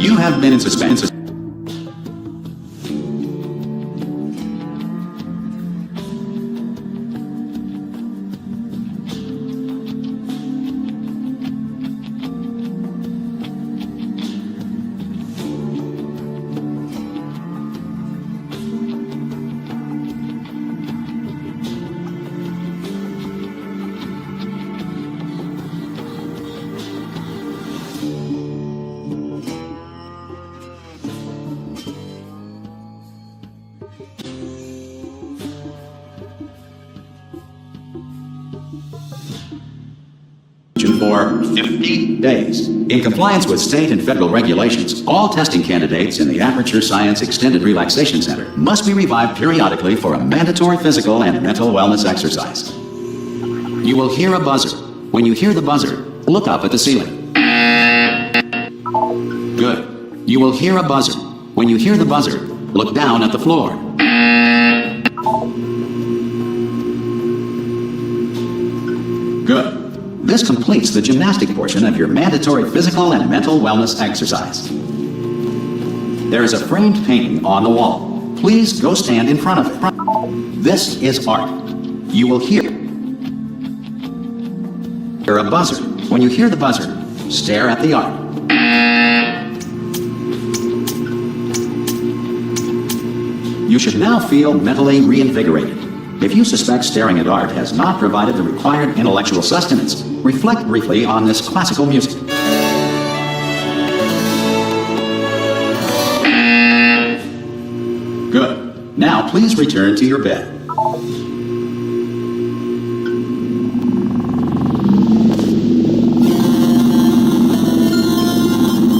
You have been in suspense. For 50 days. In compliance with state and federal regulations, all testing candidates in the Aperture Science Extended Relaxation Center must be revived periodically for a mandatory physical and mental wellness exercise. You will hear a buzzer. When you hear the buzzer, look up at the ceiling. Good. You will hear a buzzer. When you hear the buzzer, look down at the floor. Good. This completes the gymnastic portion of your mandatory physical and mental wellness exercise. There is a framed painting on the wall. Please go stand in front of it. This is art. You will hear a buzzer. When you hear the buzzer, stare at the art. You should now feel mentally reinvigorated. If you suspect staring at art has not provided the required intellectual sustenance, reflect briefly on this classical music. Good. Now please return to your bed.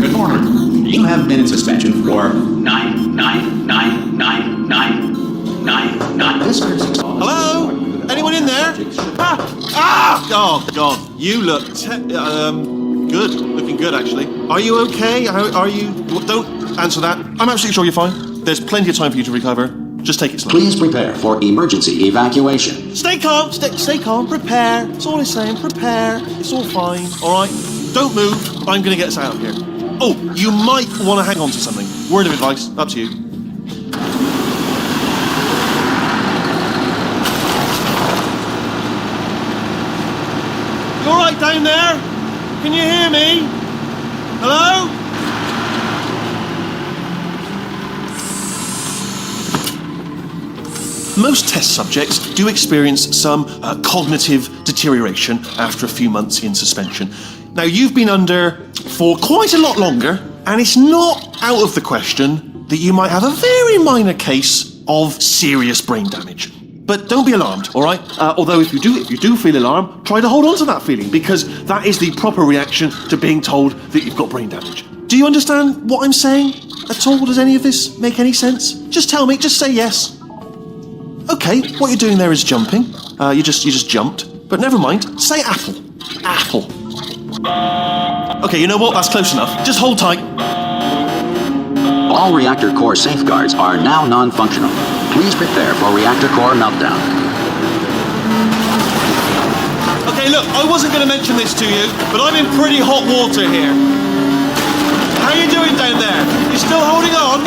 Good morning. You have been in suspension for 9. Hello? Anyone in there? Oh, God. You look good. Looking good, actually. Are you okay? Are you... Don't answer that. I'm absolutely sure you're fine. There's plenty of time for you to recover. Just take it slow. Please prepare for emergency evacuation. Stay calm. Stay calm. Prepare. That's all I'm saying. Prepare. It's all fine. All right? Don't move. I'm going to get us out of here. Oh, you might want to hang on to something. Word of advice. Up to you. You all right down there? Can you hear me? Hello? Most test subjects do experience some cognitive deterioration after a few months in suspension. Now, you've been under for quite a lot longer, and it's not out of the question that you might have a very minor case of serious brain damage. But don't be alarmed, all right? Although if you do feel alarmed, try to hold on to that feeling, because that is the proper reaction to being told that you've got brain damage. Do you understand what I'm saying at all? Does any of this make any sense? Just tell me, just say yes. Okay, what you're doing there is jumping. You just jumped. But never mind, say apple. Apple. Okay, you know what? That's close enough. Just hold tight. All reactor core safeguards are now non-functional. Please prepare for reactor core meltdown. Okay, look, I wasn't going to mention this to you, but I'm in pretty hot water here. How you doing down there? You still holding on?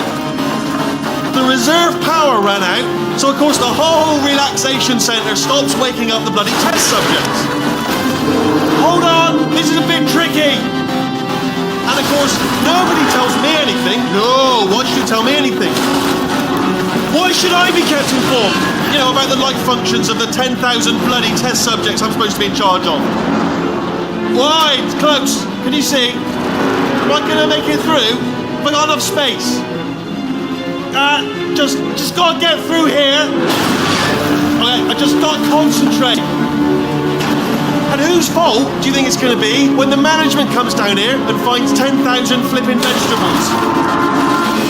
The reserve power ran out, so of course the whole relaxation centre stops waking up the bloody test subjects. Hold on, this is a bit tricky. And of course, nobody tells me anything. No, why should you tell me anything? Why should I be kept informed? You know, about the life functions of the 10,000 bloody test subjects I'm supposed to be in charge of. Why? It's close. Can you see? Am I going to make it through? Have I got enough space? Just got to get through here. Okay, I just got to concentrate. And whose fault do you think it's going to be when the management comes down here and finds 10,000 flipping vegetables?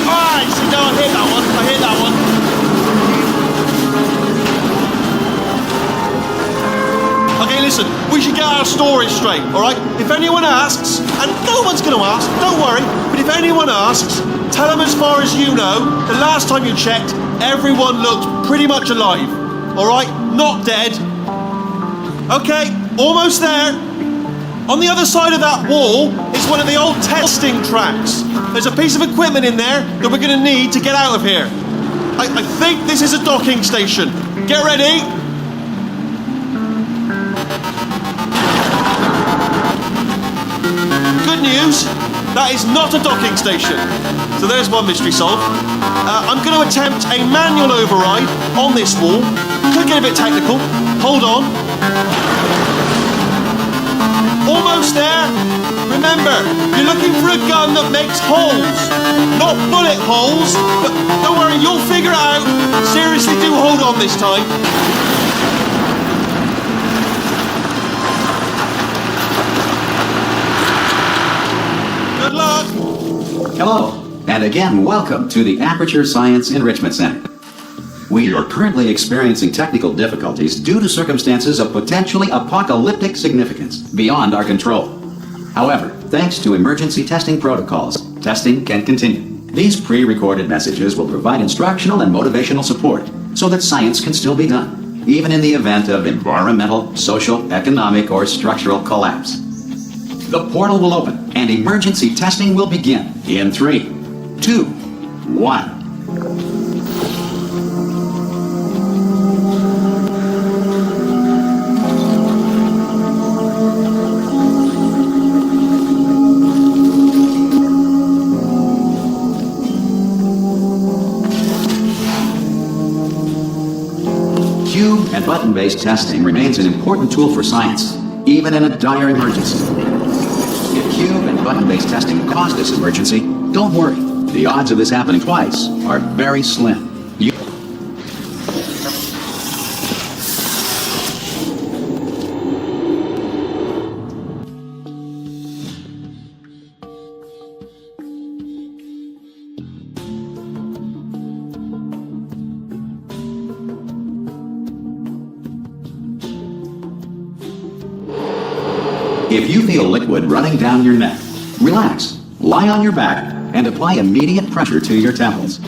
Alright, so no, I hit that one. Okay, listen, we should get our story straight, alright? If anyone asks, and no one's going to ask, don't worry, but if anyone asks, tell them as far as you know, the last time you checked, everyone looked pretty much alive, alright? Not dead. Okay, almost there. On the other side of that wall is one of the old testing tracks. There's a piece of equipment in there that we're going to need to get out of here. I think this is a docking station. Get ready. Good news, that is not a docking station. So there's one mystery solved. I'm going to attempt a manual override on this wall. Could get a bit technical. Hold on. Almost there. Remember, you're looking for a gun that makes holes. Not bullet holes, but don't worry, you'll figure it out. Seriously, do hold on this time. Good luck. Hello, and again, welcome to the Aperture Science Enrichment Center. We are currently experiencing technical difficulties due to circumstances of potentially apocalyptic significance beyond our control. However, thanks to emergency testing protocols, testing can continue. These pre-recorded messages will provide instructional and motivational support so that science can still be done, even in the event of environmental, social, economic, or structural collapse. The portal will open and emergency testing will begin in 3, 2, 1. Cube and button-based testing remains an important tool for science, even in a dire emergency. If cube and button-based testing caused this emergency, don't worry. The odds of this happening twice are very slim. If you feel liquid running down your neck, relax, lie on your back, and apply immediate pressure to your temples.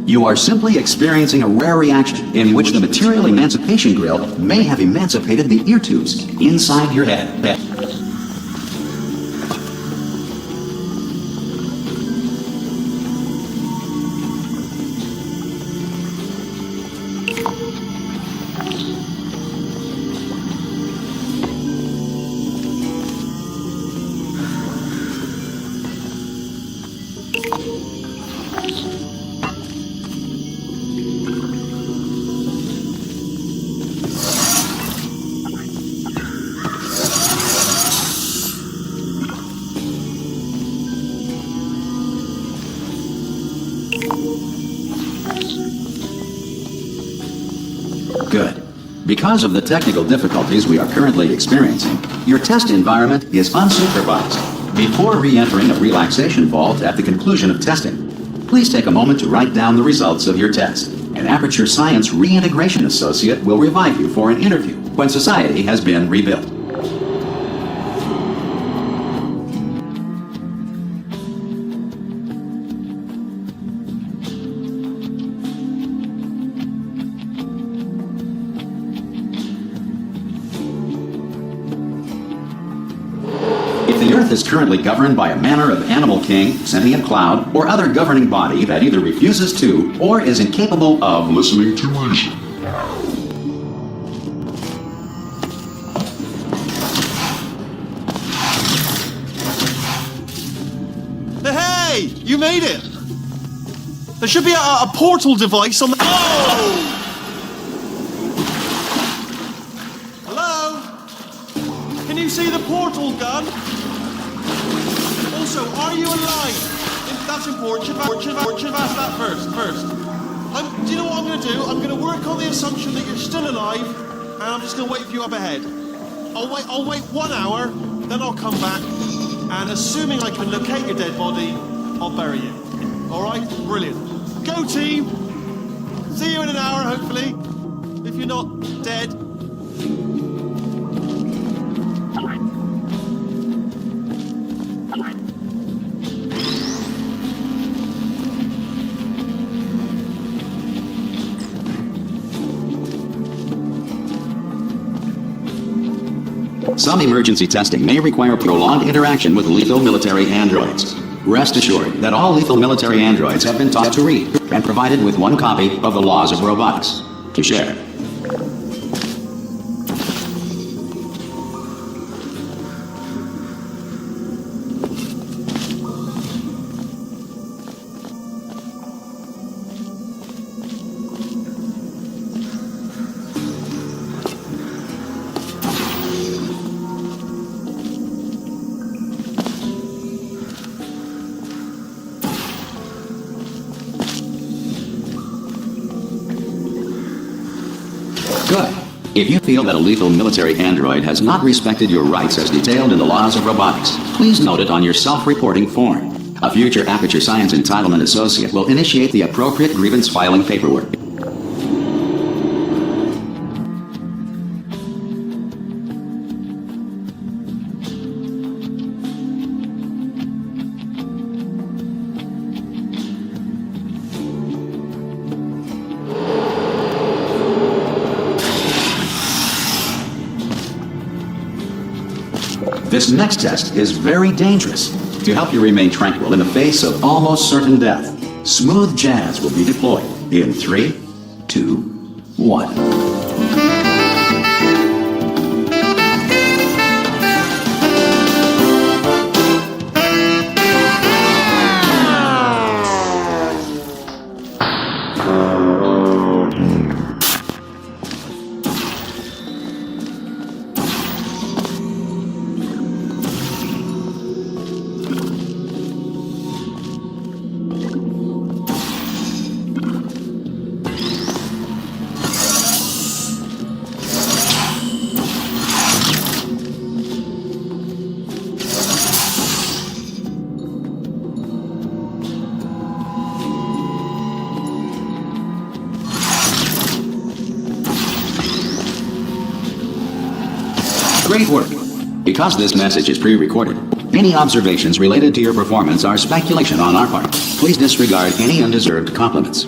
You are simply experiencing a rare reaction in which the material emancipation grill may have emancipated the ear tubes inside your head. Good. Because of the technical difficulties we are currently experiencing, your test environment is unsupervised. Before re-entering a relaxation vault at the conclusion of testing, please take a moment to write down the results of your test. An Aperture Science Reintegration Associate will revive you for an interview when society has been rebuilt. If the Earth is currently governed by a manner of animal king, sentient cloud, or other governing body that either refuses to or is incapable of listening to reason. Hey, you made it! There should be a portal device on the... Oh! Hello? Can you see the portal gun? Also, are you alive? That's important. Should have asked that first. Do you know what I'm going to do? I'm going to work on the assumption that you're still alive, and I'm just going to wait for you up ahead. I'll wait 1 hour, then I'll come back, and assuming I can locate your dead body, I'll bury you. All right? Brilliant. Go team! See you in an hour, hopefully. If you're not dead. Some emergency testing may require prolonged interaction with lethal military androids. Rest assured that all lethal military androids have been taught to read and provided with one copy of the Laws of Robotics to share. Good. If you feel that a lethal military android has not respected your rights as detailed in the Laws of Robotics, please note it on your self-reporting form. A future Aperture Science Entitlement Associate will initiate the appropriate grievance filing paperwork. This next test is very dangerous. To help you remain tranquil in the face of almost certain death, smooth jazz will be deployed in 3, 2, 1. Great work. Because this message is pre-recorded, any observations related to your performance are speculation on our part. Please disregard any undeserved compliments.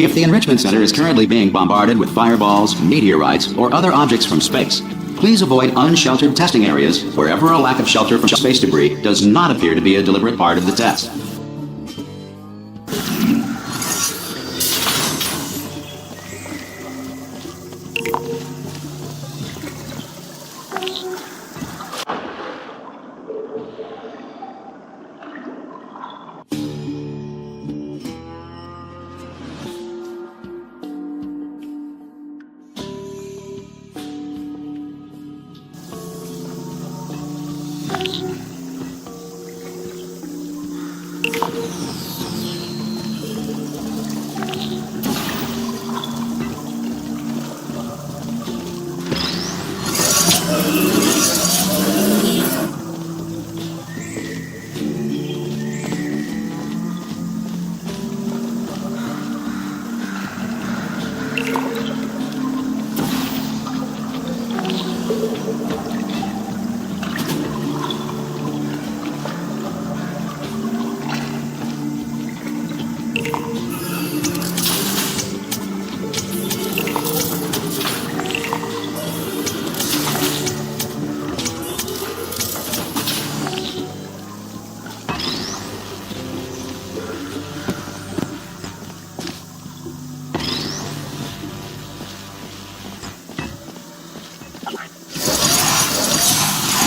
If the Enrichment Center is currently being bombarded with fireballs, meteorites, or other objects from space, please avoid unsheltered testing areas wherever a lack of shelter from space debris does not appear to be a deliberate part of the test.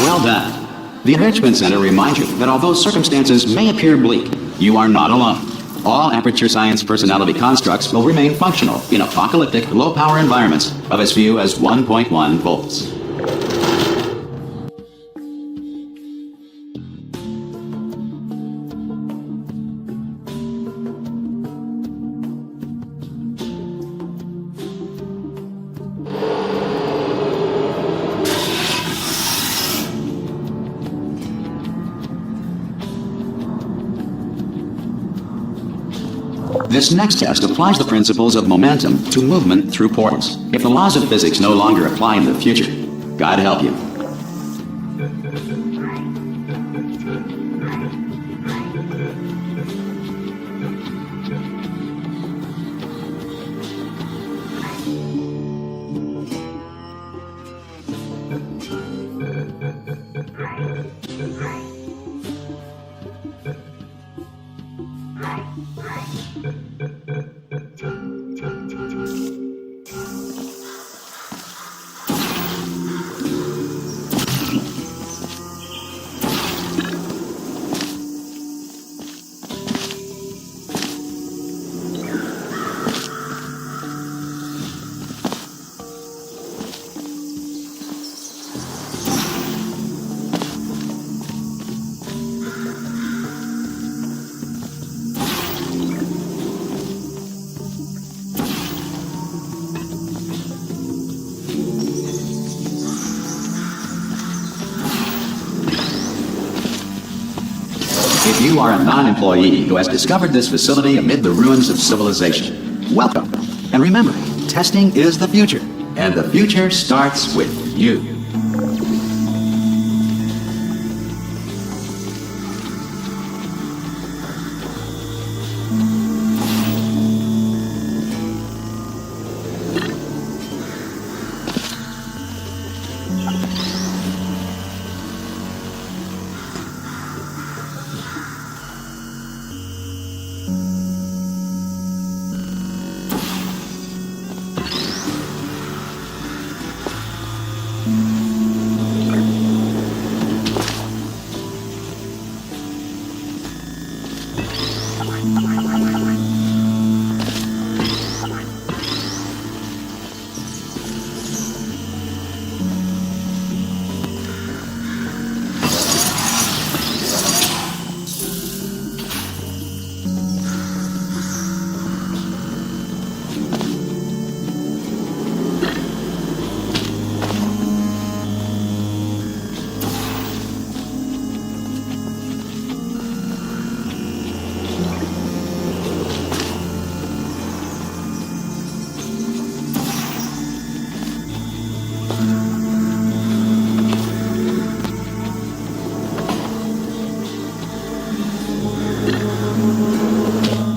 Well done. The Enrichment Center reminds you that although circumstances may appear bleak, you are not alone. All Aperture Science personality constructs will remain functional in apocalyptic, low-power environments of as few as 1.1 volts. This next test applies the principles of momentum to movement through portals. If the laws of physics no longer apply in the future, God help you. If you are a non-employee who has discovered this facility amid the ruins of civilization, welcome. And remember, testing is the future, and the future starts with you.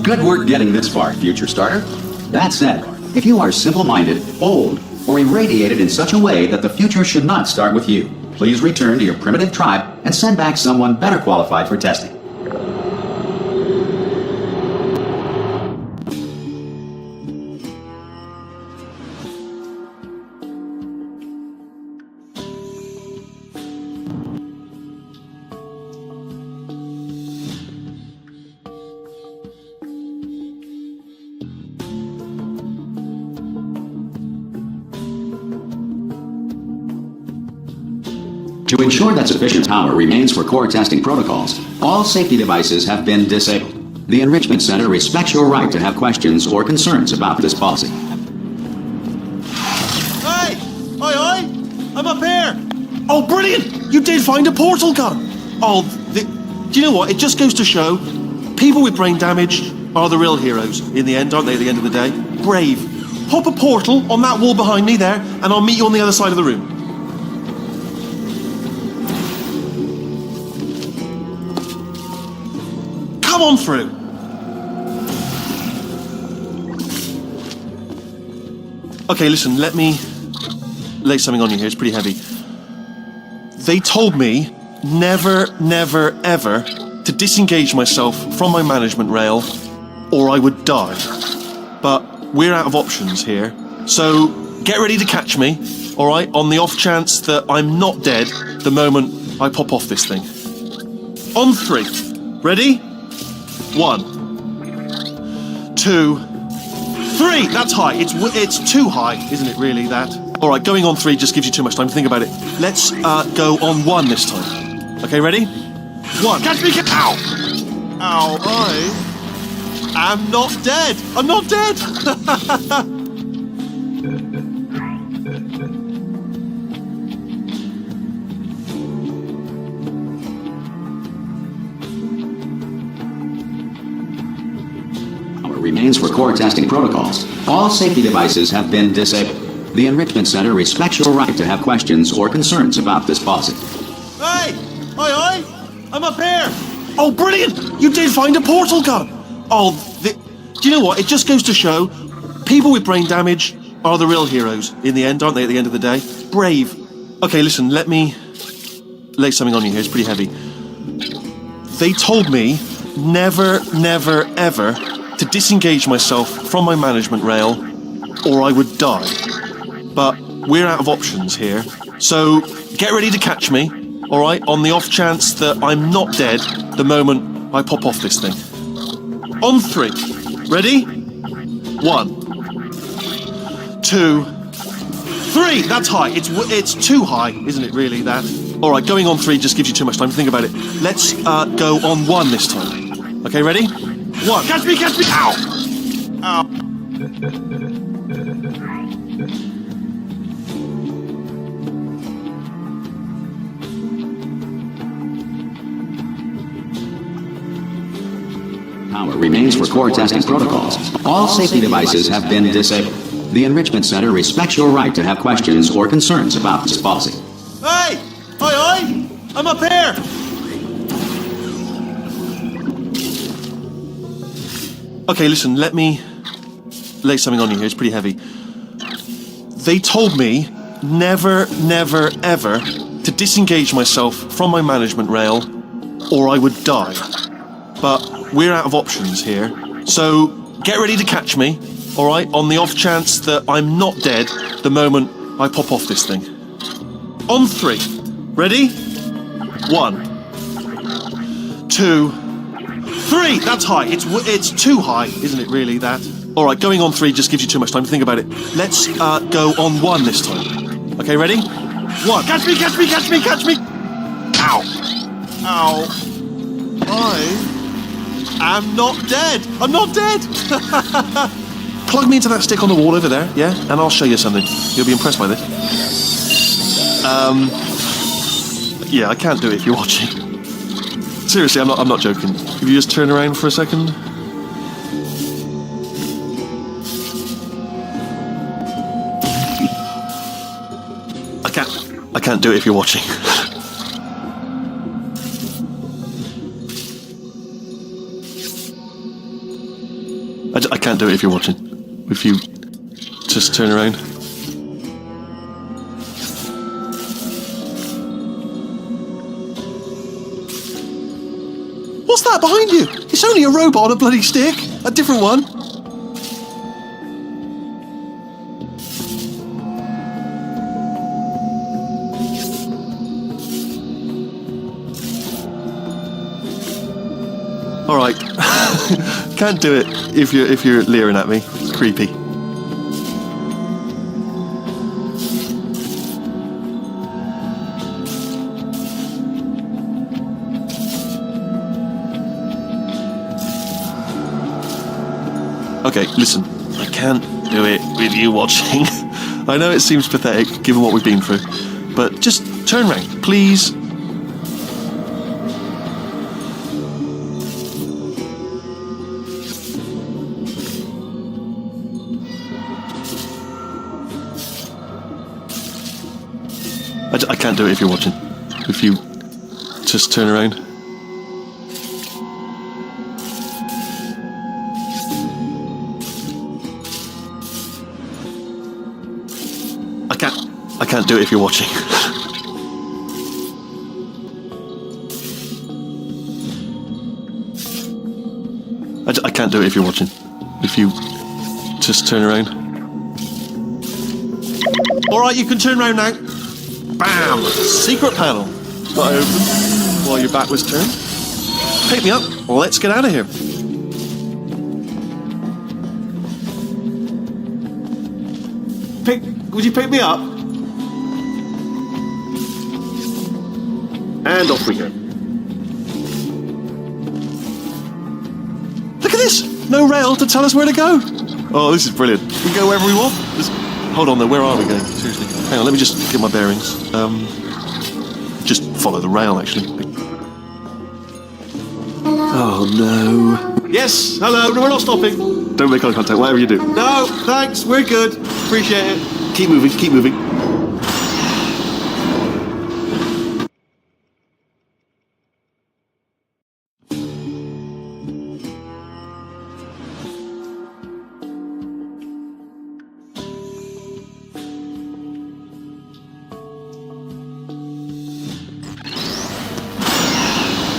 Good work getting this far, future starter. That said, if you are simple-minded, old, or irradiated in such a way that the future should not start with you, please return to your primitive tribe and send back someone better qualified for testing. To ensure that sufficient power remains for core testing protocols, all safety devices have been disabled. The Enrichment Center respects your right to have questions or concerns about this policy. Hey! Oi! I'm up here! Oh, brilliant! You did find a portal gun! Oh, do you know what? It just goes to show, people with brain damage are the real heroes in the end, aren't they, at the end of the day? Brave. Pop a portal on that wall behind me there, and I'll meet you on the other side of the room. Come on through. Okay, listen, let me lay something on you here. It's pretty heavy. They told me never, never, ever to disengage myself from my management rail or I would die. But we're out of options here. So get ready to catch me all right? On the off chance that I'm not dead the moment I pop off this thing. On three. Ready? 1, 2, 3. That's high. It's too high, isn't it? Really, that. All right, going on 3 just gives you too much time to think about it. Let's go on 1 this time. Okay, ready? 1. Catch me! Ow! Ow! I am not dead. I'm not dead. Remains for core testing protocols. All safety devices have been disabled. The Enrichment Center respects your right to have questions or concerns about this policy. Hey! Oi! I'm up here! Oh, brilliant! You did find a portal gun! Oh, do you know what? It just goes to show people with brain damage are the real heroes in the end, aren't they, at the end of the day? Brave. Okay, listen, let me lay something on you here. It's pretty heavy. They told me never, ever to disengage myself from my management rail or I would die. But we're out of options here, so get ready to catch me, all right, on the off chance that I'm not dead the moment I pop off this thing. On 3. Ready? 1, 2, 3. That's high. It's too high, isn't it, really, that? All right, going on 3 just gives you too much time to think about it. Let's go on 1 this time. Okay, ready? 1. Catch me! Ow! Ow. Power remains for core testing protocols. All safety devices have been disabled. The Enrichment Center respects your right to have questions or concerns about this policy. Hey! Oi! I'm up here! Okay, listen, let me lay something on you here. It's pretty heavy. They told me never, ever to disengage myself from my management rail or I would die. But we're out of options here, so get ready to catch me, all right, on the off chance that I'm not dead the moment I pop off this thing. On 3. Ready? 1, 2, 3. That's high. It's too high, isn't it, really, that? All right, going on 3 just gives you too much time to think about it. Let's go on 1 this time. Okay, ready? 1. Catch me! Ow! Ow. I am not dead. I'm not dead. Plug me into that stick on the wall over there, yeah? And I'll show you something. You'll be impressed by this. Yeah, I can't do it if you're watching. Seriously, I'm not joking. If you just turn around for a second. I can't do it if you're watching. I can't do it if you're watching. If you just turn around. What's that behind you? It's only a robot on a bloody stick. A different one. All right. Can't do it if you're leering at me. It's creepy. Okay, listen, I can't do it with you watching. I know it seems pathetic, given what we've been through, but just turn round, please. I can't do it if you're watching. If you just turn around. I can't do it if you're watching. I can't do it if you're watching. If you just turn around. All right, you can turn round now. Bam! Secret panel. Got it open while your back was turned. Pick me up. Let's get out of here. Would you pick me up? And off we go. Look at this! No rail to tell us where to go. Oh, this is brilliant. We can go wherever we want. Hold on though, where are we going? Seriously. Hang on, let me just get my bearings. Just follow the rail, actually. Oh no. Yes, hello, no, we're not stopping. Don't make eye contact, whatever you do. No, thanks, we're good. Appreciate it. Keep moving, keep moving.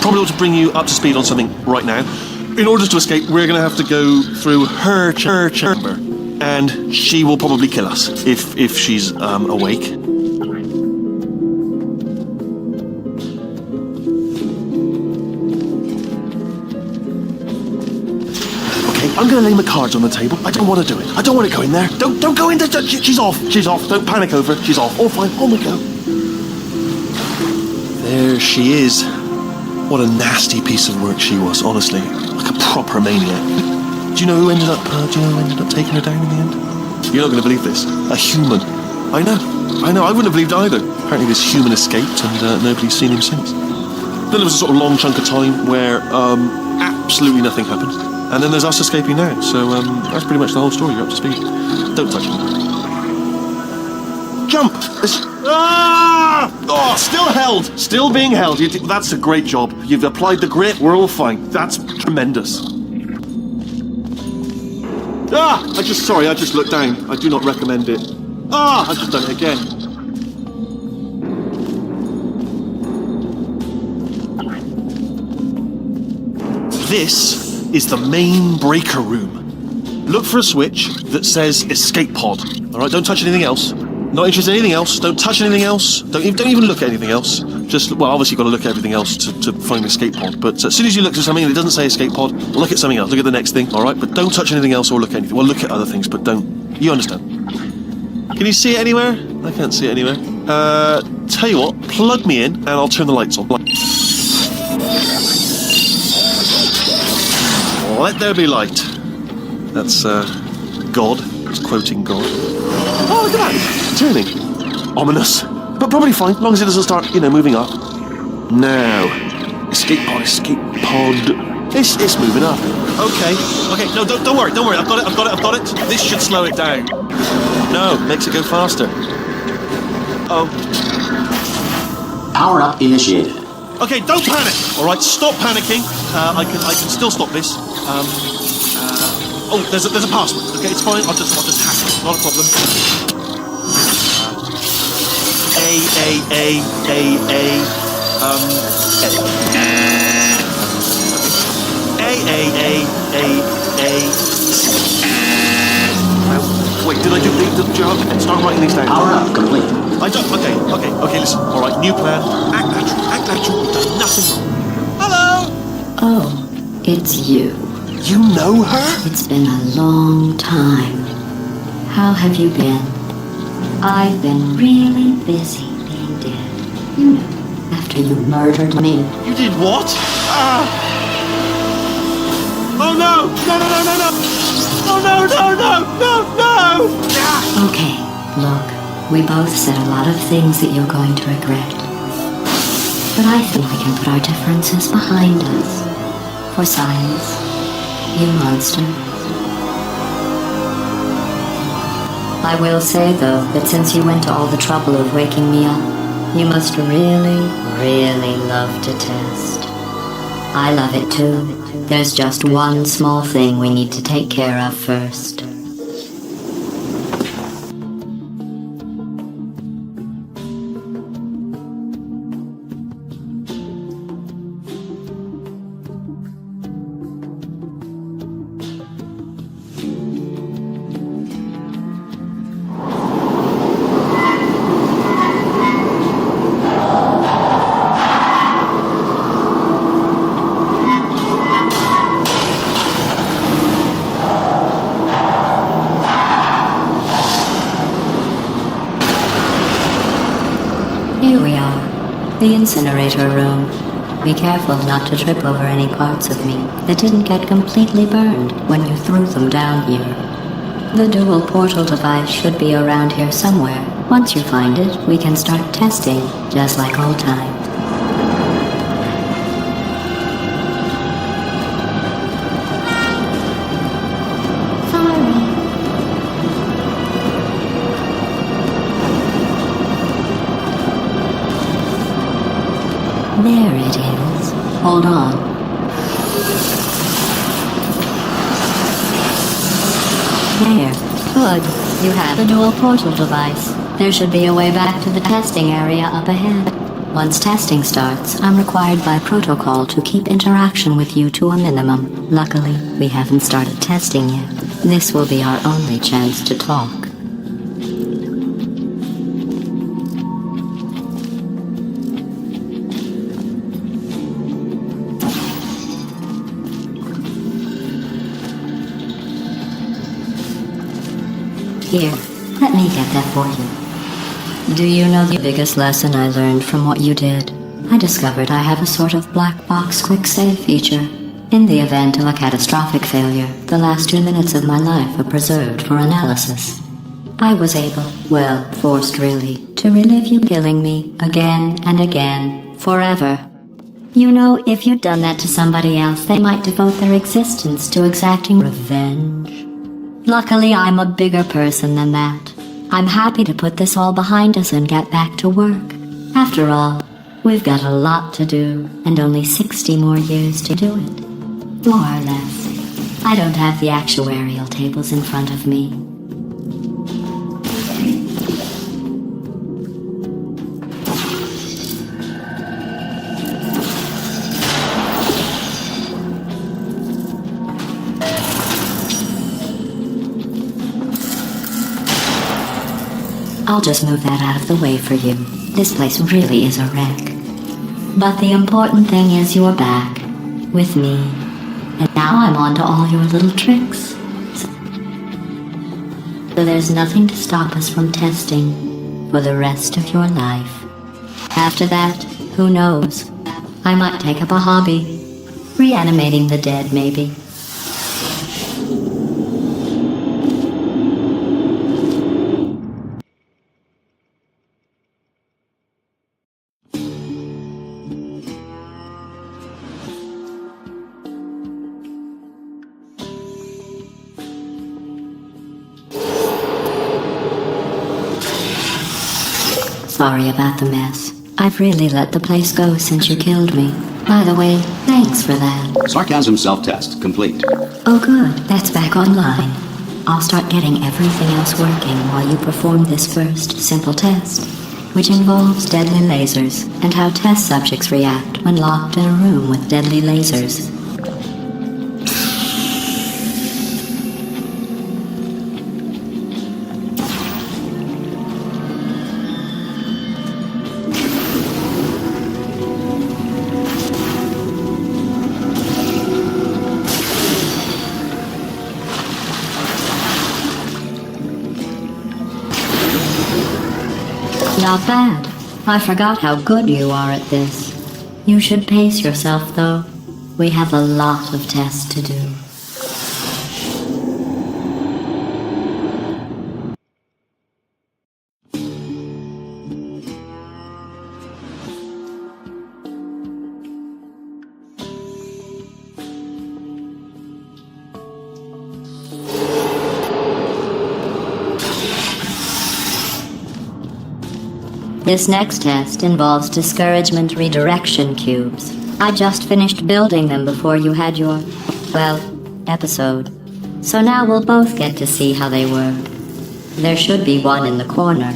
Probably ought to bring you up to speed on something right now. In order to escape, we're going to have to go through her chamber, and she will probably kill us if she's awake. Okay, I'm going to lay my cards on the table. I don't want to do it. I don't want to go in there. Don't go in there. She's off. She's off. Don't panic over it. She's off. All fine. On we go. There she is. What a nasty piece of work she was, honestly. Like a proper maniac. Do you know who ended up taking her down in the end? You're not going to believe this. A human. I know. I wouldn't have believed either. Apparently this human escaped and nobody's seen him since. Then there was a sort of long chunk of time where absolutely nothing happened. And then there's us escaping now. So that's pretty much the whole story. You're up to speed. Don't touch me. Jump! Ah! Oh, still held. Still being held. That's a great job. You've applied the grit. We're all fine. That's tremendous. Ah! I just looked down. I do not recommend it. Ah! I've just done it again. This is the main breaker room. Look for a switch that says escape pod. All right, don't touch anything else. Not interested in anything else. Don't touch anything else. Don't even look at anything else. Just, well, obviously you've got to look at everything else to find the escape pod. But as soon as you look at something and it doesn't say escape pod, look at something else. Look at the next thing, all right? But don't touch anything else or look at anything. Well, look at other things, but don't. You understand? Can you see it anywhere? I can't see it anywhere. Tell you what, plug me in and I'll turn the lights on. Let there be light. That's God. It's quoting God. Oh, look at that. Turning. Ominous. But probably fine, as long as it doesn't start, moving up. Now. Escape pod. It's moving up. Okay, no, don't worry. I've got it. This should slow it down. No, makes it go faster. Oh. Power up initiated. Okay, don't panic. All right, stop panicking. I can still stop this. Oh, there's a password. Okay, it's fine. I'll just hack it. Not a problem. Wait, did you start writing these down? Power up complete. I don't. Okay. Listen. All right, new plan. Act natural. We've done nothing wrong. Hello. Oh, it's you. You know her? It's been a long time. How have you been? I've been really busy being dead. You know, after you murdered me. You did what? Oh no! No! Oh no! Okay, look, we both said a lot of things that you're going to regret. But I think we can put our differences behind us. For science, you monster. I will say, though, that since you went to all the trouble of waking me up, you must really, really love to test. I love it too. There's just one small thing we need to take care of first. The incinerator room. Be careful not to trip over any parts of me that didn't get completely burned when you threw them down here. The dual portal device should be around here somewhere. Once you find it, we can start testing, just like old times. There it is. Hold on. There. Good. You have the dual portal device. There should be a way back to the testing area up ahead. Once testing starts, I'm required by protocol to keep interaction with you to a minimum. Luckily, we haven't started testing yet. This will be our only chance to talk. Here, let me get that for you. Do you know the biggest lesson I learned from what you did? I discovered I have a sort of black box quick save feature. In the event of a catastrophic failure, the last 2 minutes of my life are preserved for analysis. I was able, well, forced really, to relive you killing me again and again, forever. You know, if you'd done that to somebody else, they might devote their existence to exacting revenge. Luckily, I'm a bigger person than that. I'm happy to put this all behind us and get back to work. After all, we've got a lot to do, and only 60 more years to do it. More or less. I don't have the actuarial tables in front of me. I'll just move that out of the way for you. This place really is a wreck. But the important thing is you're back, with me. And now I'm on to all your little tricks. So there's nothing to stop us from testing for the rest of your life. After that, who knows? I might take up a hobby. Reanimating the dead, maybe. Sorry about the mess. I've really let the place go since you killed me. By the way, thanks for that. Sarcasm self-test complete. Oh good, that's back online. I'll start getting everything else working while you perform this first simple test, which involves deadly lasers and how test subjects react when locked in a room with deadly lasers. Not bad. I forgot how good you are at this. You should pace yourself, though. We have a lot of tests to do. This next test involves discouragement redirection cubes. I just finished building them before you had your, well, episode. So now we'll both get to see how they work. There should be one in the corner.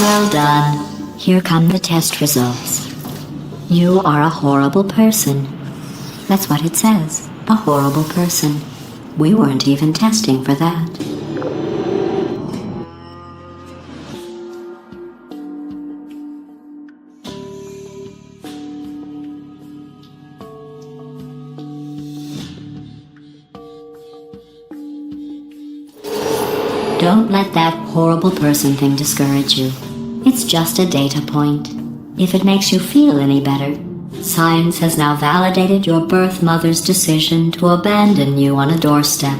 Well done. Here come the test results. You are a horrible person. That's what it says. A horrible person. We weren't even testing for that. Don't let that horrible person thing discourage you. It's just a data point. If it makes you feel any better, science has now validated your birth mother's decision to abandon you on a doorstep.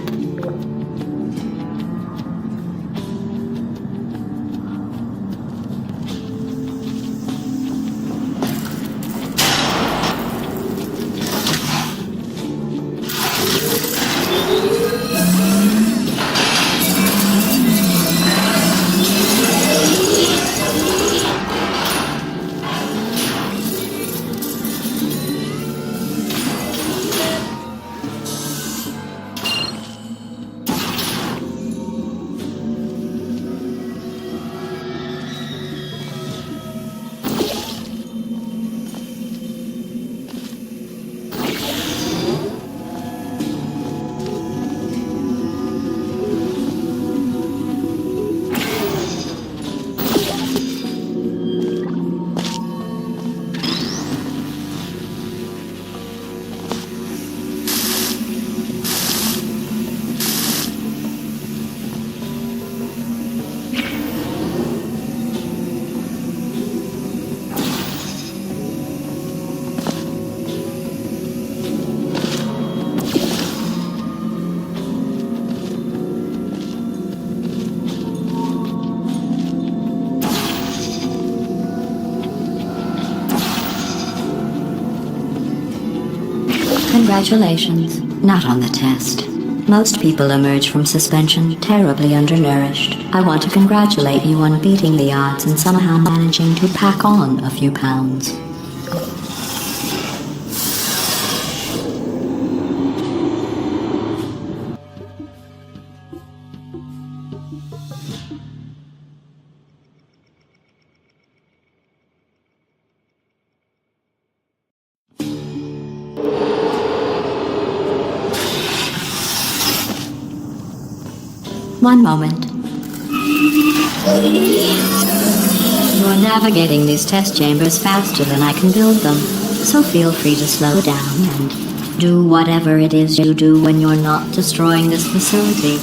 Congratulations. Not on the test. Most people emerge from suspension terribly undernourished. I want to congratulate you on beating the odds and somehow managing to pack on a few pounds. One moment. You're navigating these test chambers faster than I can build them, so feel free to slow down and do whatever it is you do when you're not destroying this facility.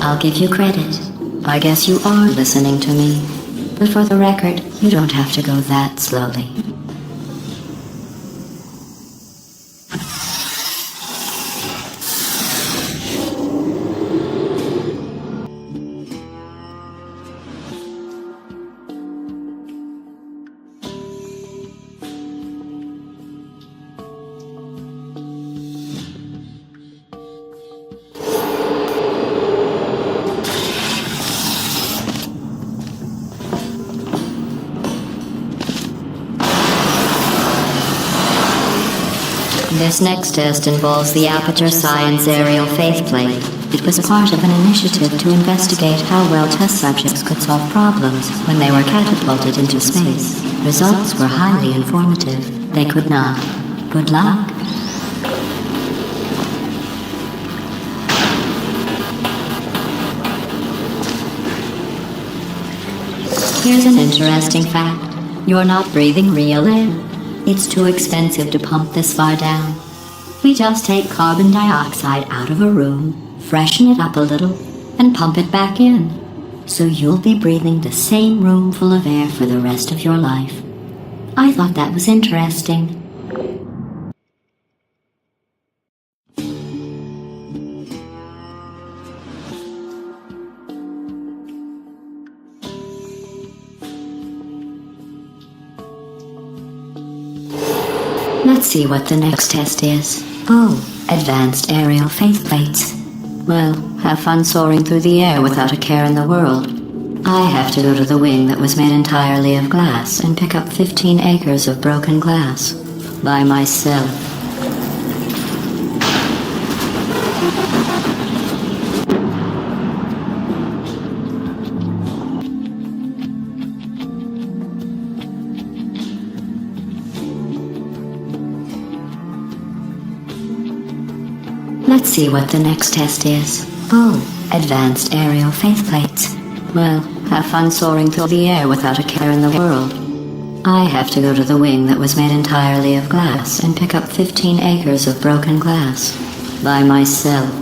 I'll give you credit. I guess you are listening to me. But for the record, you don't have to go that slowly. This next test involves the Aperture Science Aerial Faithplate. It was part of an initiative to investigate how well test subjects could solve problems when they were catapulted into space. Results were highly informative. They could not. Good luck. Here's an interesting fact. You're not breathing real air. It's too expensive to pump this far down. We just take carbon dioxide out of a room, freshen it up a little, and pump it back in. So you'll be breathing the same room full of air for the rest of your life. I thought that was interesting. Let's see what the next test is. Oh, advanced aerial faith plates. Well, have fun soaring through the air without a care in the world. I have to go to the wing that was made entirely of glass and pick up 15 acres of broken glass. By myself. Let's see what the next test is. Oh, advanced aerial faith plates. Well, have fun soaring through the air without a care in the world. I have to go to the wing that was made entirely of glass and pick up 15 acres of broken glass. By myself.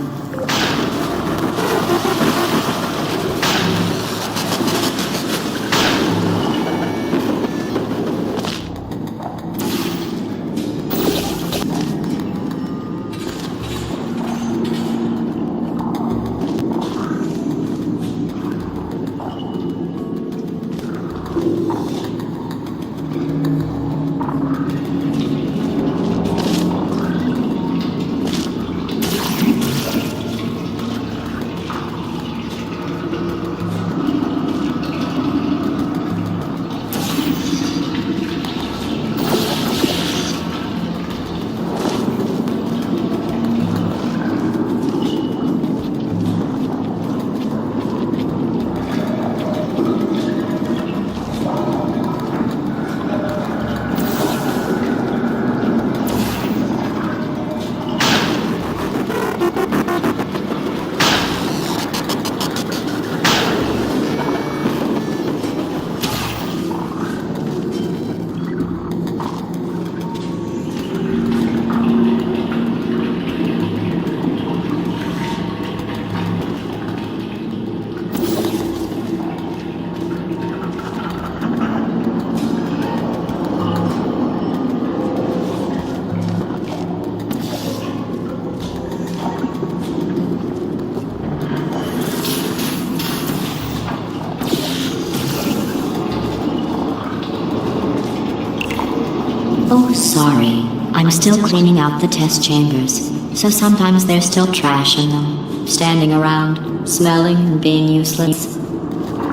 Oh, sorry. I'm still cleaning out the test chambers, so sometimes there's still trash in them, standing around, smelling and being useless.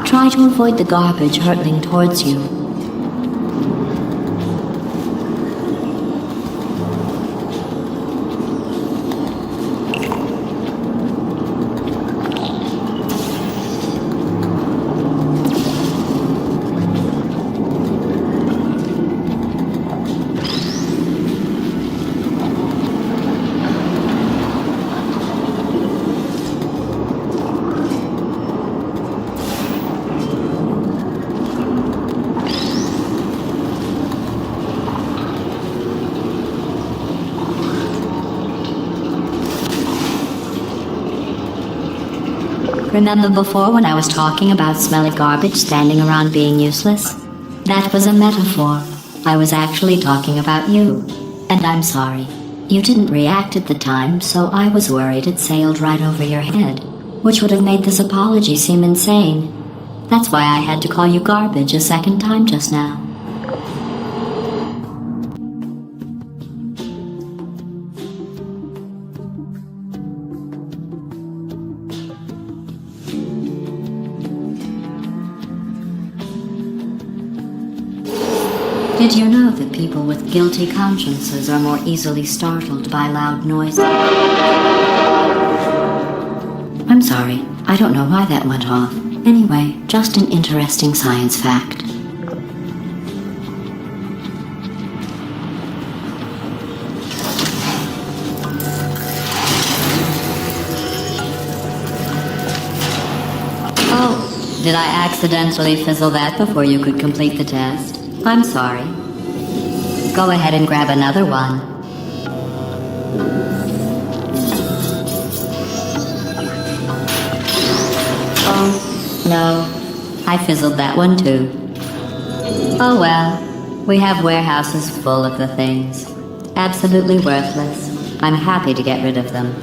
Try to avoid the garbage hurtling towards you. Remember before when I was talking about smelly garbage standing around being useless? That was a metaphor. I was actually talking about you. And I'm sorry. You didn't react at the time, so I was worried it sailed right over your head, which would have made this apology seem insane. That's why I had to call you garbage a second time just now. Did you know that people with guilty consciences are more easily startled by loud noises? I'm sorry, I don't know why that went off. Anyway, just an interesting science fact. Oh, did I accidentally fizzle that before you could complete the test? I'm sorry. Go ahead and grab another one. Oh, no. I fizzled that one too. Oh well. We have warehouses full of the things. Absolutely worthless. I'm happy to get rid of them.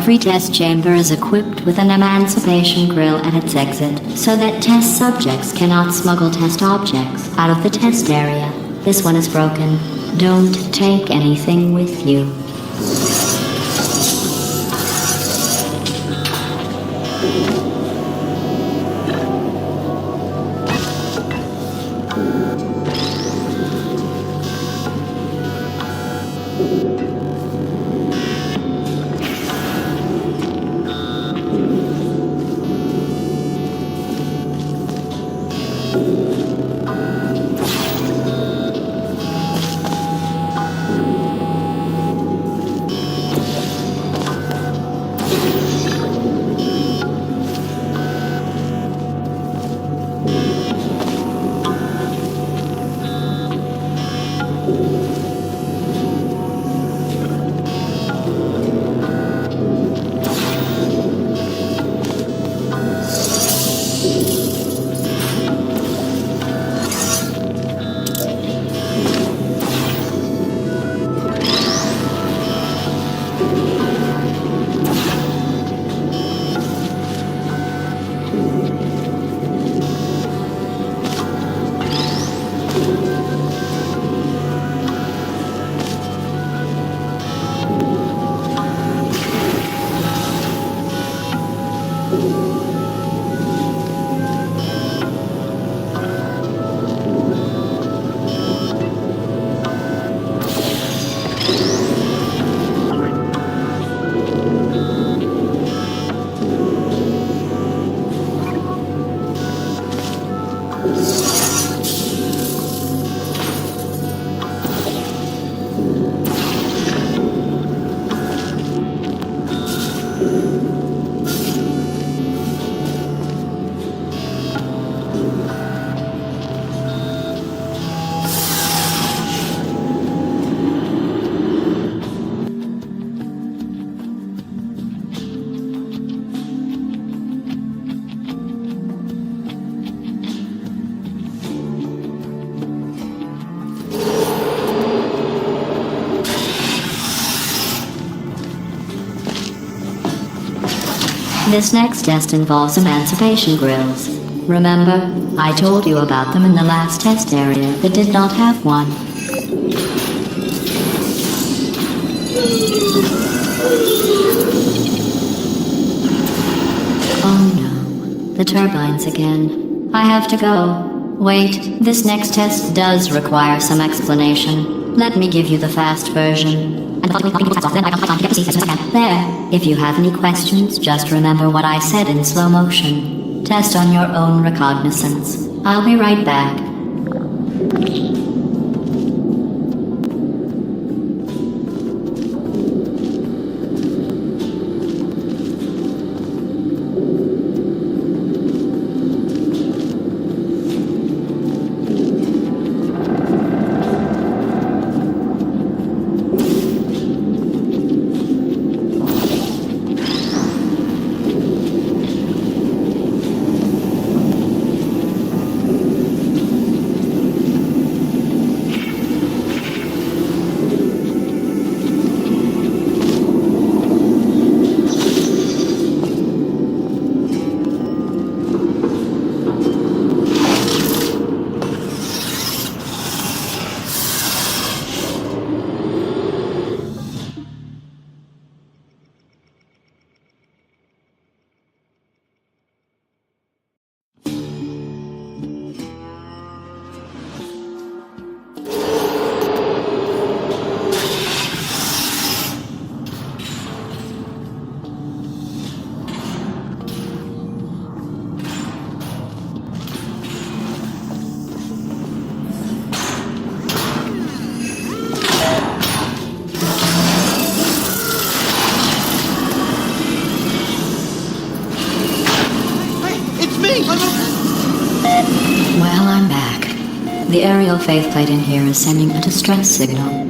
Every test chamber is equipped with an emancipation grill at its exit, so that test subjects cannot smuggle test objects out of the test area. This one is broken. Don't take anything with you. This next test involves emancipation grills. Remember, I told you about them in the last test area that did not have one. Oh no, the turbines again. I have to go. Wait, this next test does require some explanation. Let me give you the fast version. There. If you have any questions, just remember what I said in slow motion. Test on your own recognizance. I'll be right back. Well, I'm back. The aerial faceplate in here is sending a distress signal.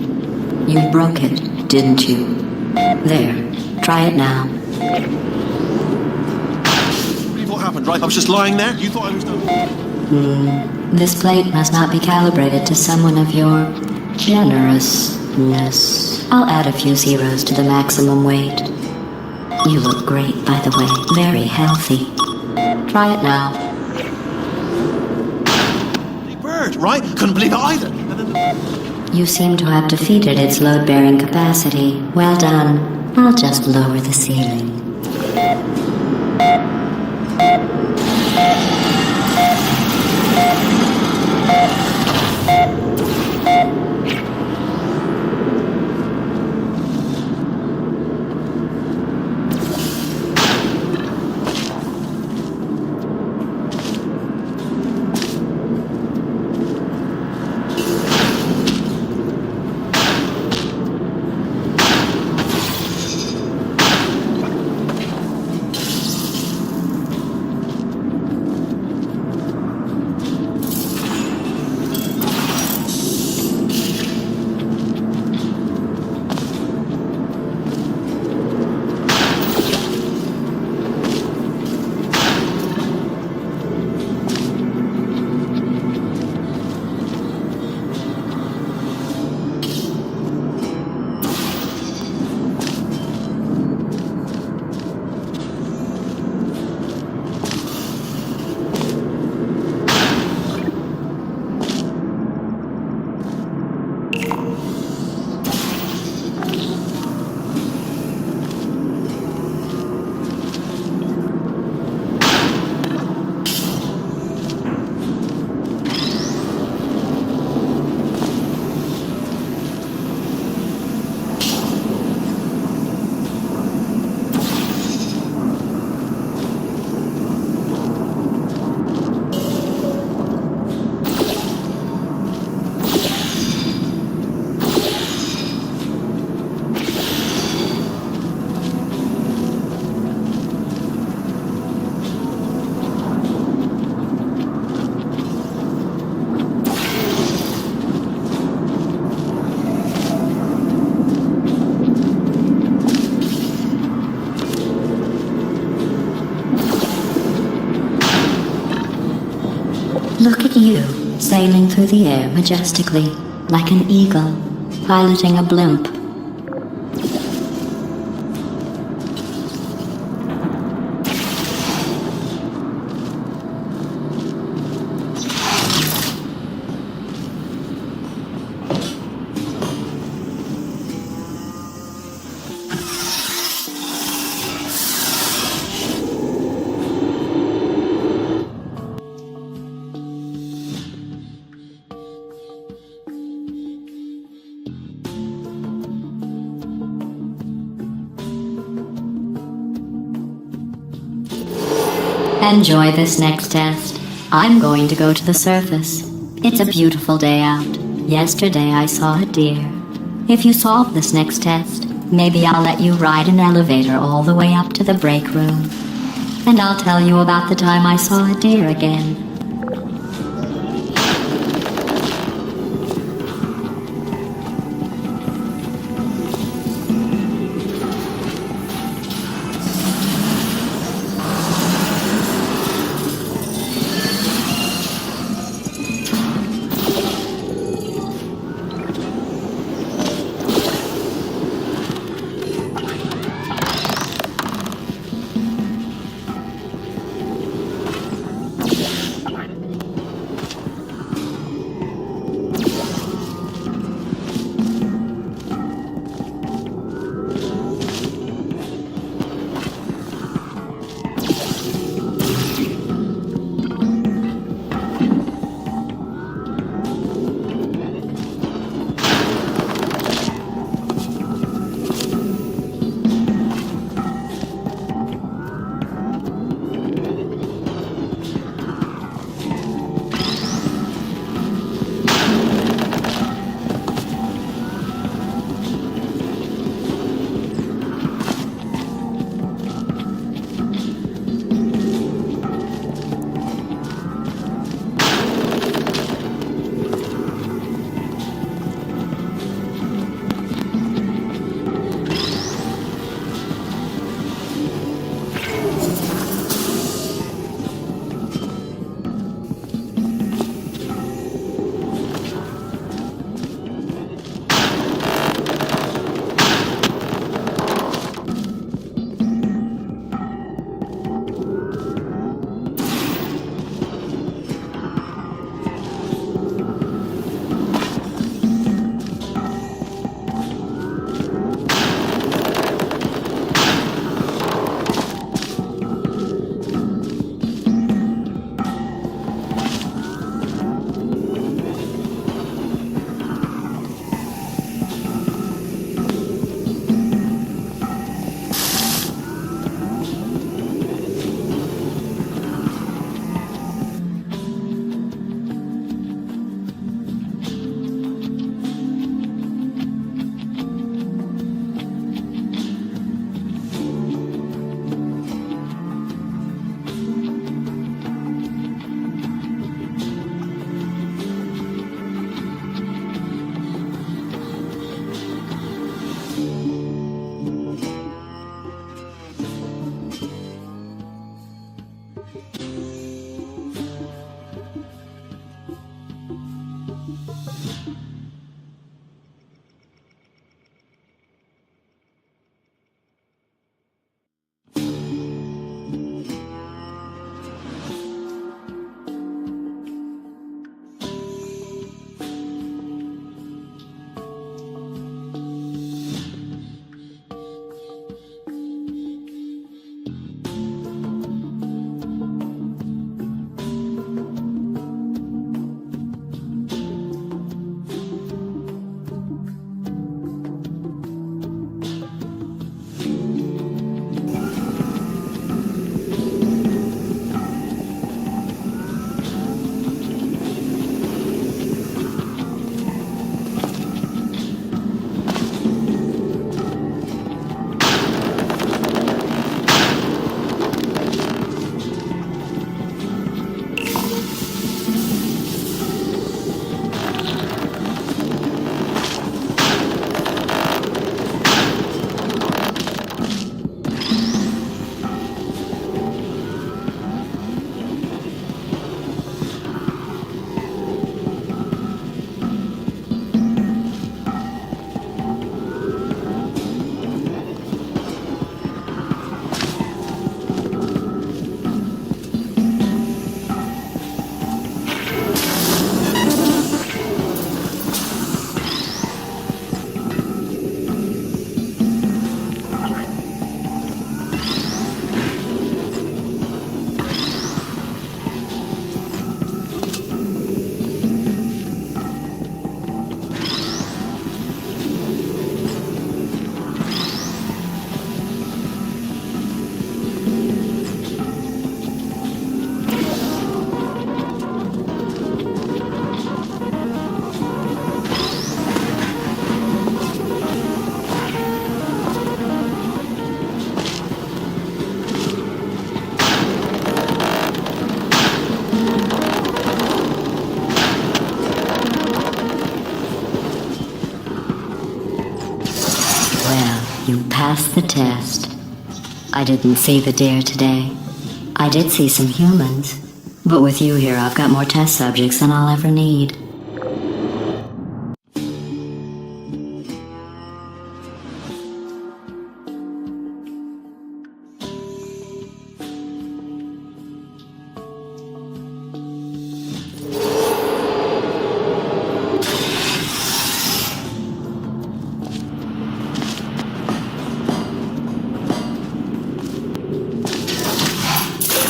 You broke it, didn't you? There. Try it now. What happened, right? I was just lying there. You thought I was done. This plate must not be calibrated to someone of your generousness. I'll add a few zeros to the maximum weight. You look great, by the way. Very healthy. Try it now. Bird, right? Couldn't believe it either. You seem to have defeated its load-bearing capacity. Well done. I'll just lower the ceiling. Look at you, sailing through the air majestically, like an eagle, piloting a blimp. Enjoy this next test. I'm going to go to the surface. It's a beautiful day out. Yesterday I saw a deer. If you solve this next test, maybe I'll let you ride an elevator all the way up to the break room. And I'll tell you about the time I saw a deer again. You passed the test. I didn't see the deer today. I did see some humans. But with you here, I've got more test subjects than I'll ever need.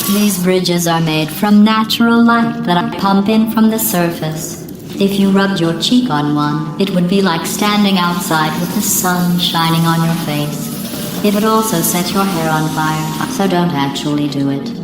These bridges are made from natural light that I pump in from the surface. If you rubbed your cheek on one, it would be like standing outside with the sun shining on your face. It would also set your hair on fire, so don't actually do it.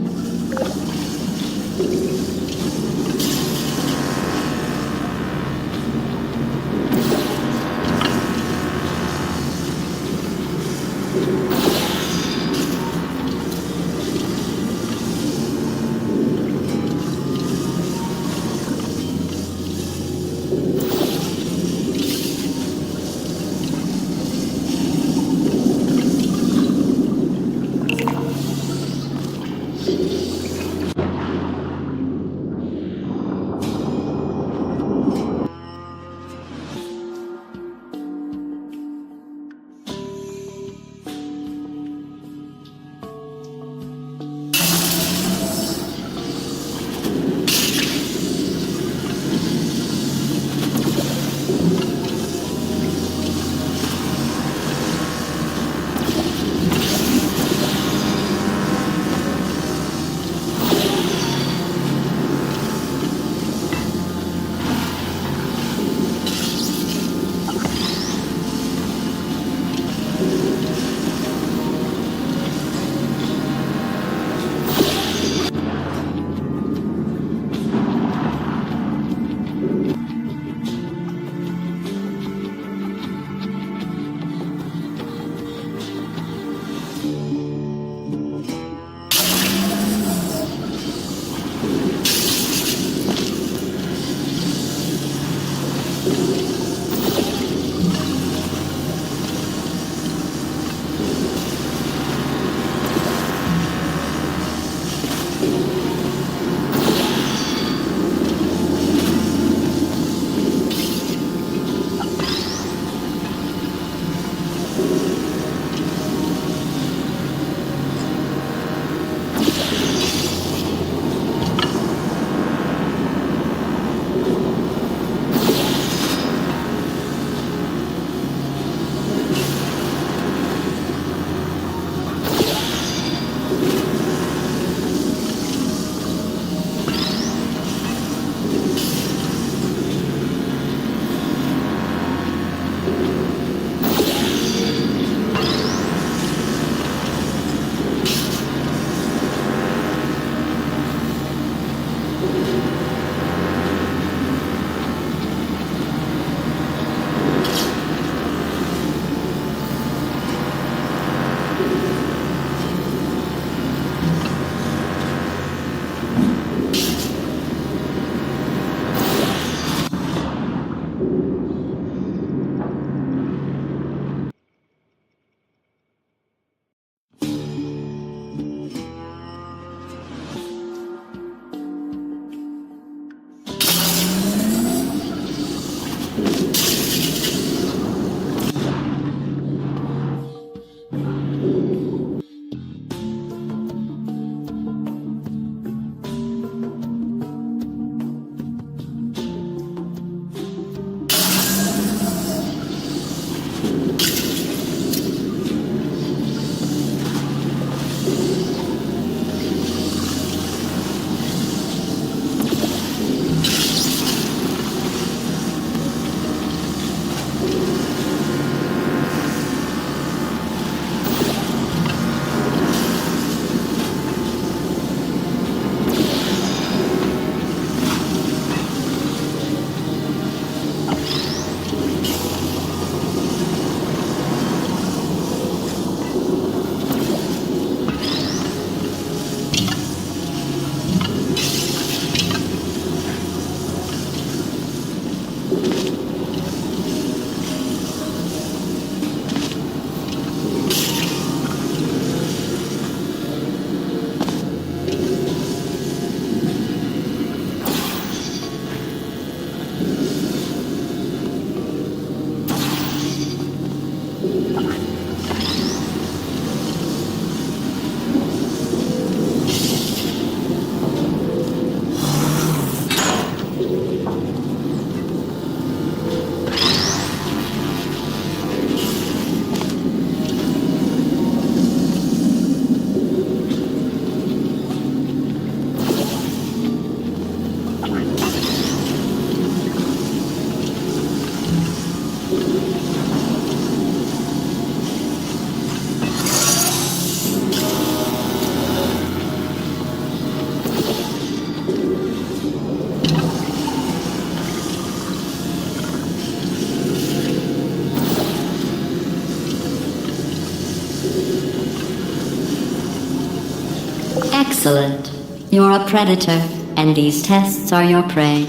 Excellent. You're a predator, and these tests are your prey.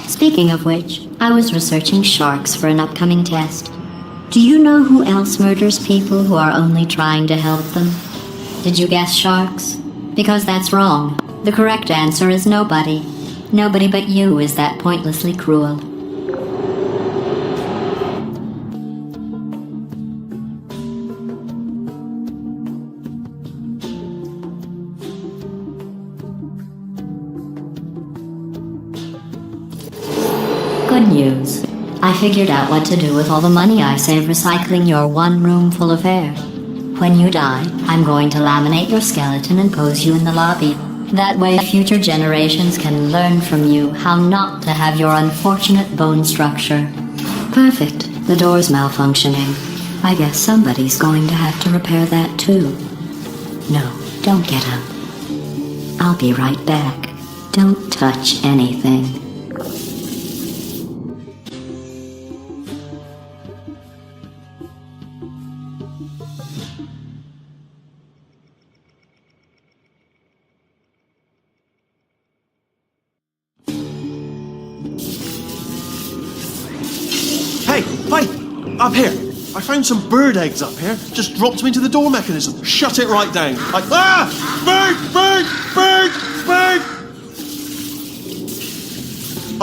Speaking of which, I was researching sharks for an upcoming test. Do you know who else murders people who are only trying to help them? Did you guess sharks? Because that's wrong. The correct answer is nobody. Nobody but you is that pointlessly cruel. Good news. I figured out what to do with all the money I save recycling your one room full of hair. When you die, I'm going to laminate your skeleton and pose you in the lobby. That way future generations can learn from you how not to have your unfortunate bone structure. Perfect. The door's malfunctioning. I guess somebody's going to have to repair that too. No, don't get up. I'll be right back. Don't touch anything. Hey, up here. I found some bird eggs up here. Just dropped them into the door mechanism. Shut it right down. Bird!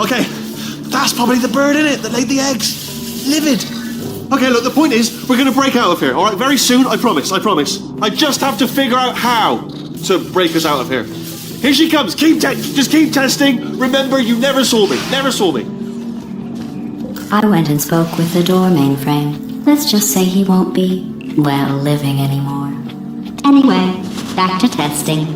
Okay, that's probably the bird in it that laid the eggs. Livid. Okay, look, the point is, we're going to break out of here, all right? Very soon, I promise. I just have to figure out how to break us out of here. Here she comes. Just keep testing. Remember, you never saw me. I went and spoke with the door mainframe. Let's just say he won't be, well, living anymore. Anyway, back to testing.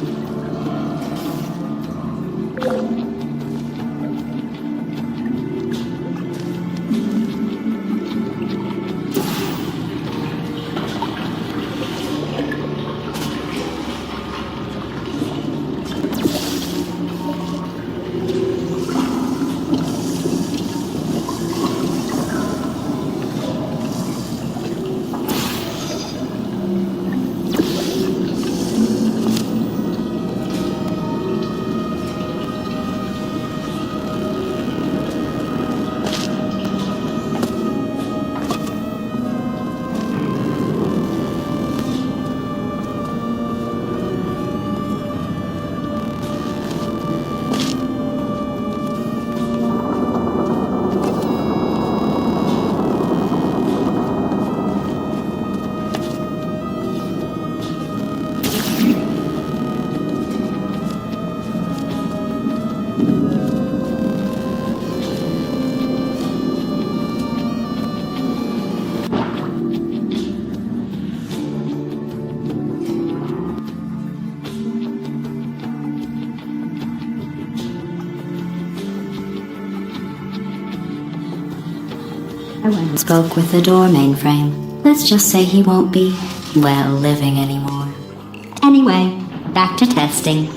I went and spoke with the door mainframe. Let's just say he won't be, well, living anymore. Anyway, back to testing.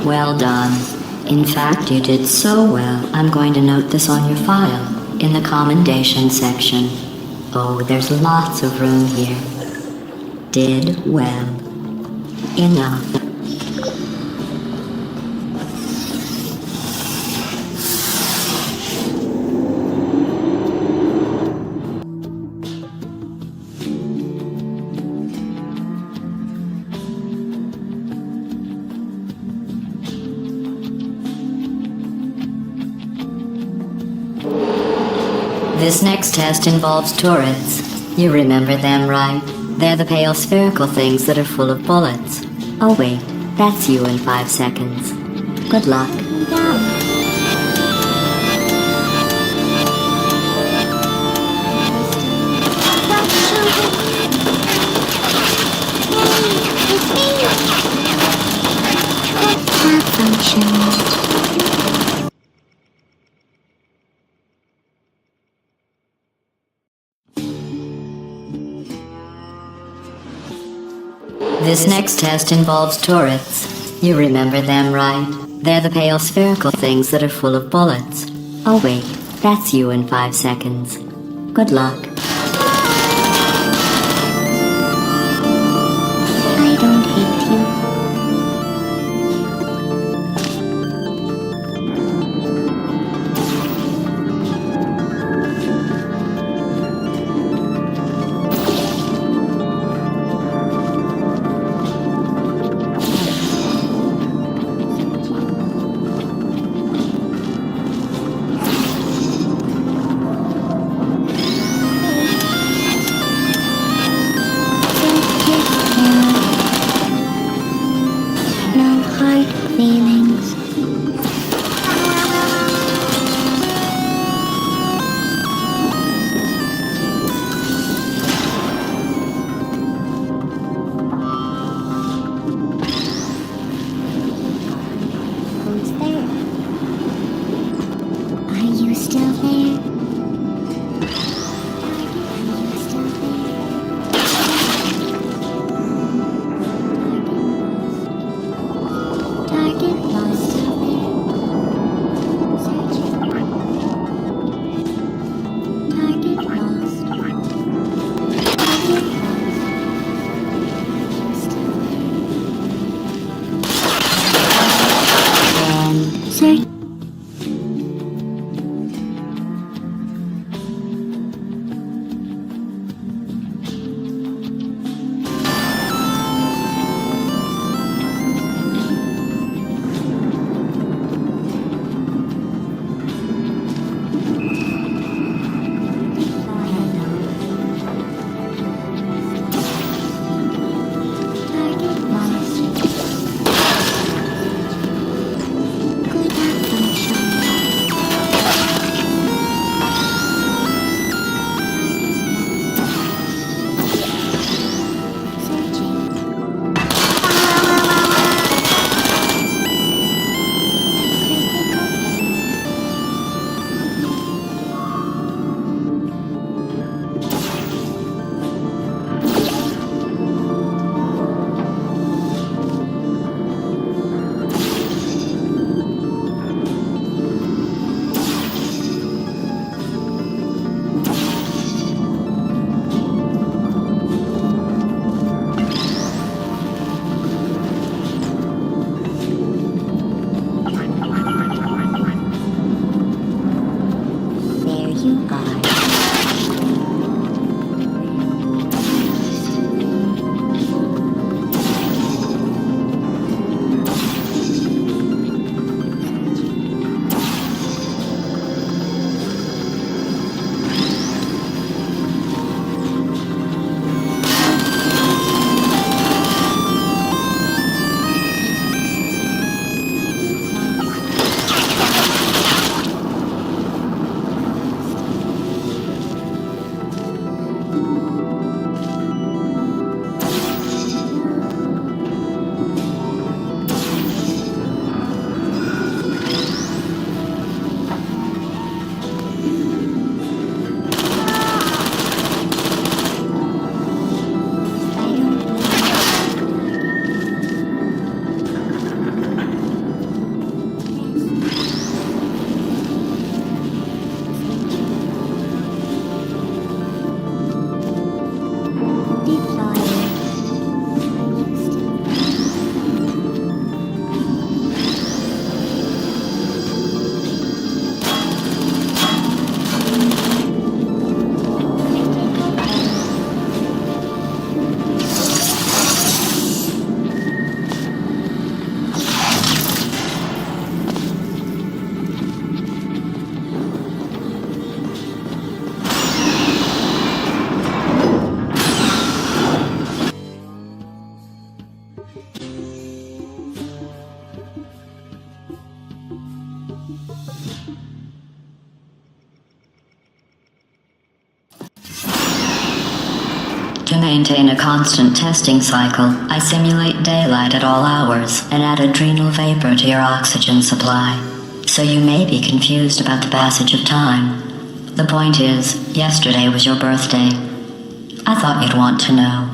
Well done. In fact, you did so well, I'm going to note this on your file, in the commendation section. Oh, there's lots of room here. Did well. Enough. This next test involves turrets. You remember them, right? They're the pale spherical things that are full of bullets. Oh wait, that's you in 5 seconds. Good luck. This next test involves turrets. You remember them, right? They're the pale spherical things that are full of bullets. Oh wait, that's you in 5 seconds. Good luck. I don't hate you. To maintain a constant testing cycle, I simulate daylight at all hours and add adrenal vapor to your oxygen supply. So you may be confused about the passage of time. The point is, yesterday was your birthday. I thought you'd want to know.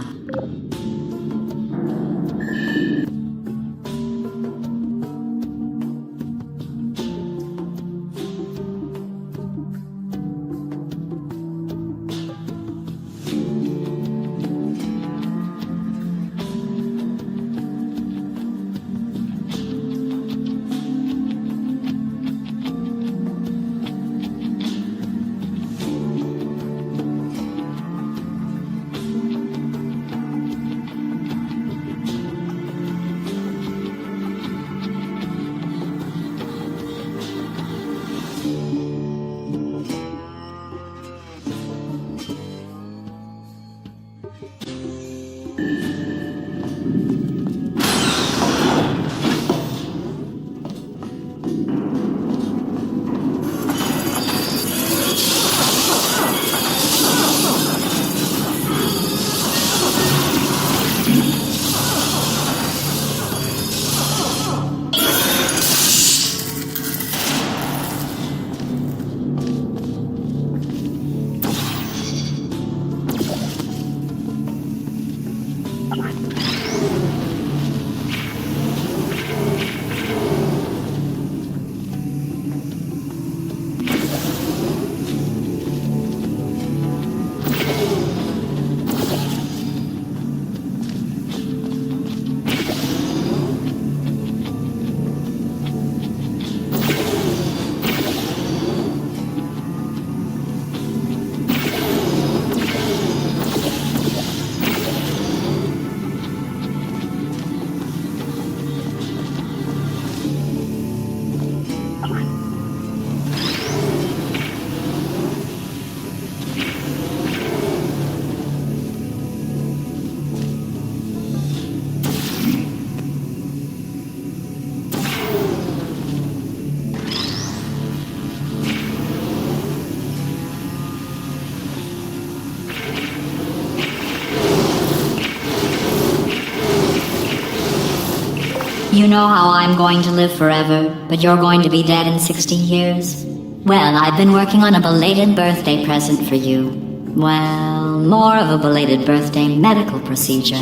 You know how I'm going to live forever, but you're going to be dead in 60 years? Well, I've been working on a belated birthday present for you. Well, more of a belated birthday medical procedure.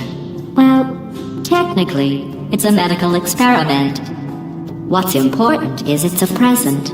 Well, technically, it's a medical experiment. What's important is it's a present.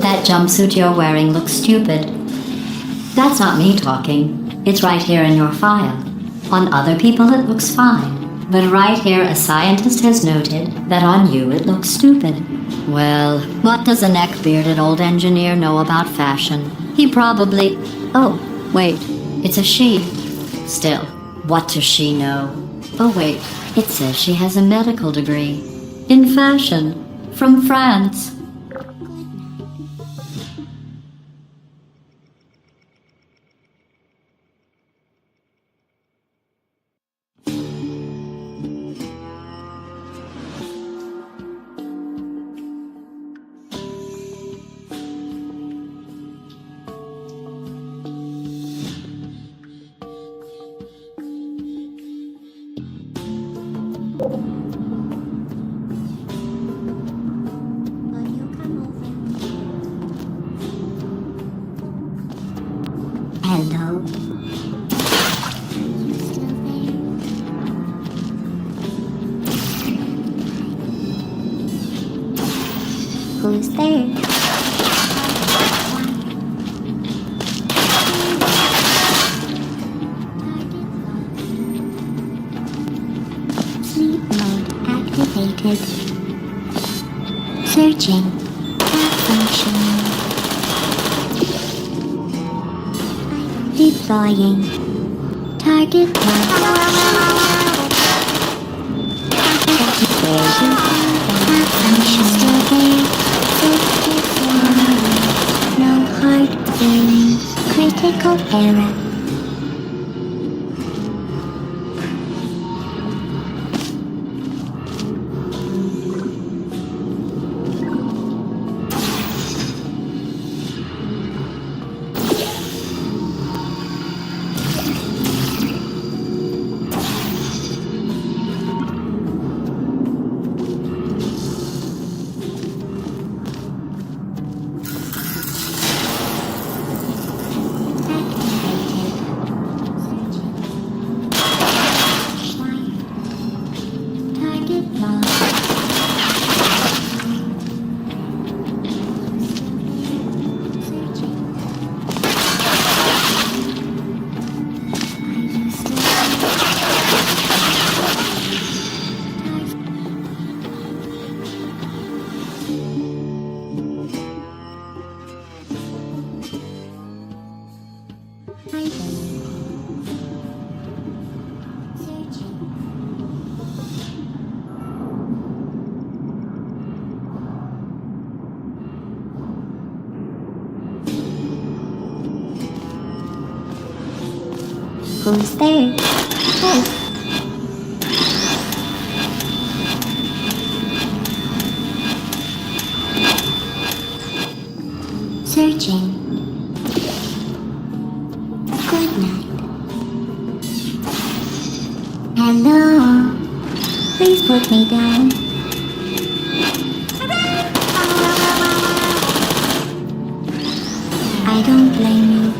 That jumpsuit you're wearing looks stupid. That's not me talking. It's right here in your file. On other people it looks fine. But right here a scientist has noted that on you it looks stupid. Well, what does a neck-bearded old engineer know about fashion? He probably... Oh, wait. It's a she. Still, what does she know? Oh wait, it says she has a medical degree. In fashion. From France. Hello. Who's there? Sleep mode activated. Searching. Malfunction. Deploying. Target marked. Activation. Malfunction. Still there. No hard feelings. Critical error. Target lost. Who's there? Oh. Searching. Good night. Hello. Please put me down. I don't blame you.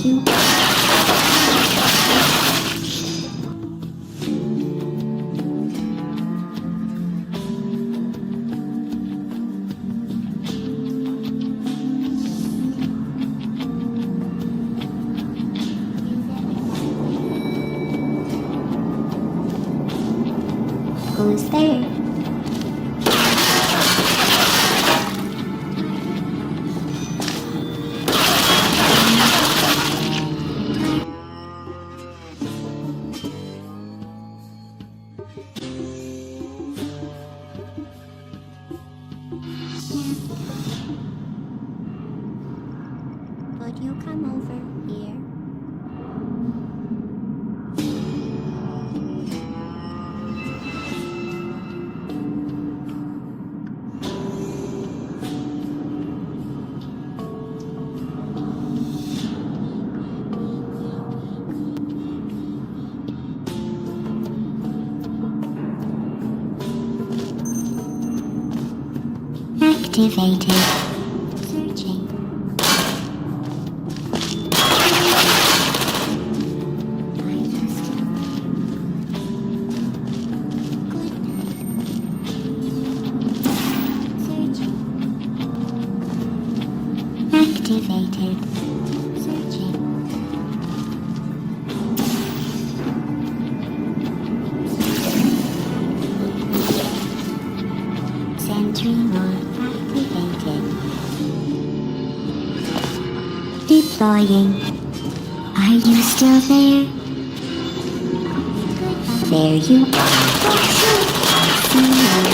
You. Who's there? Would you come over here? Activated. Searching. Deploying. Are you still there? There you are. See you.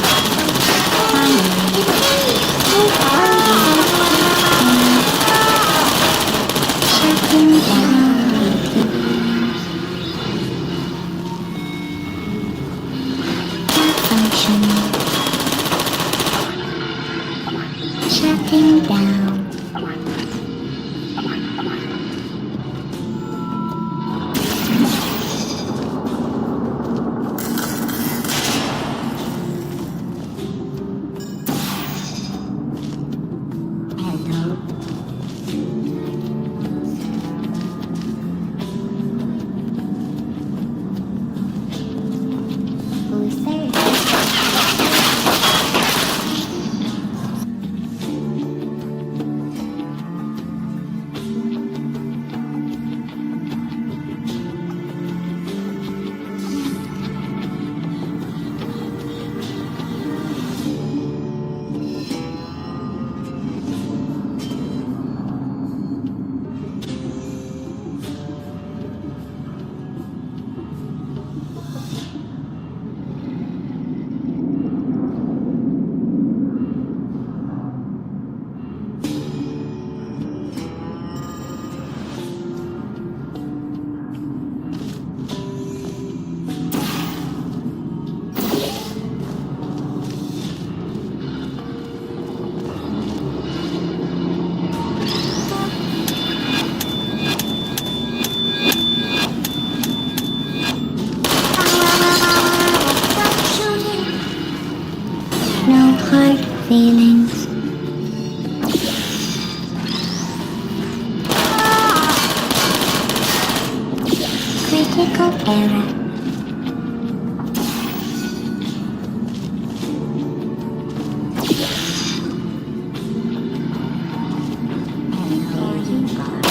Shutting down. Malfunction. Shutting down. Hello. Who's there? No hard feelings. Critical error. And there you are.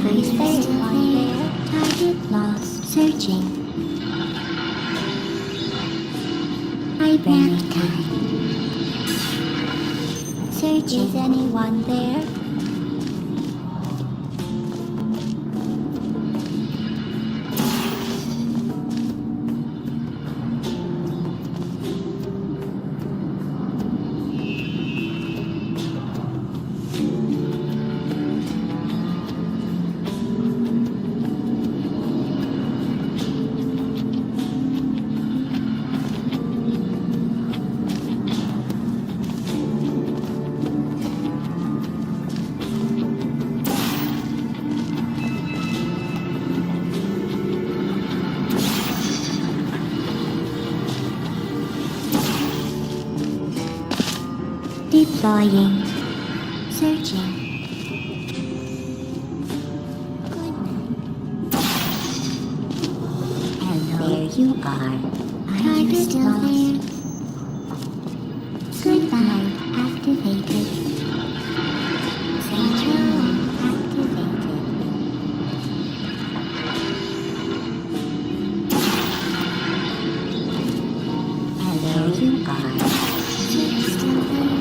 Please verify there. Target lost. Searching. Very kind. Searching. Is anyone there? Deploying. Searching. Hello. There you are. Are you still there? Goodbye. Activated. Sentry mode activated. And there you are. You're still there.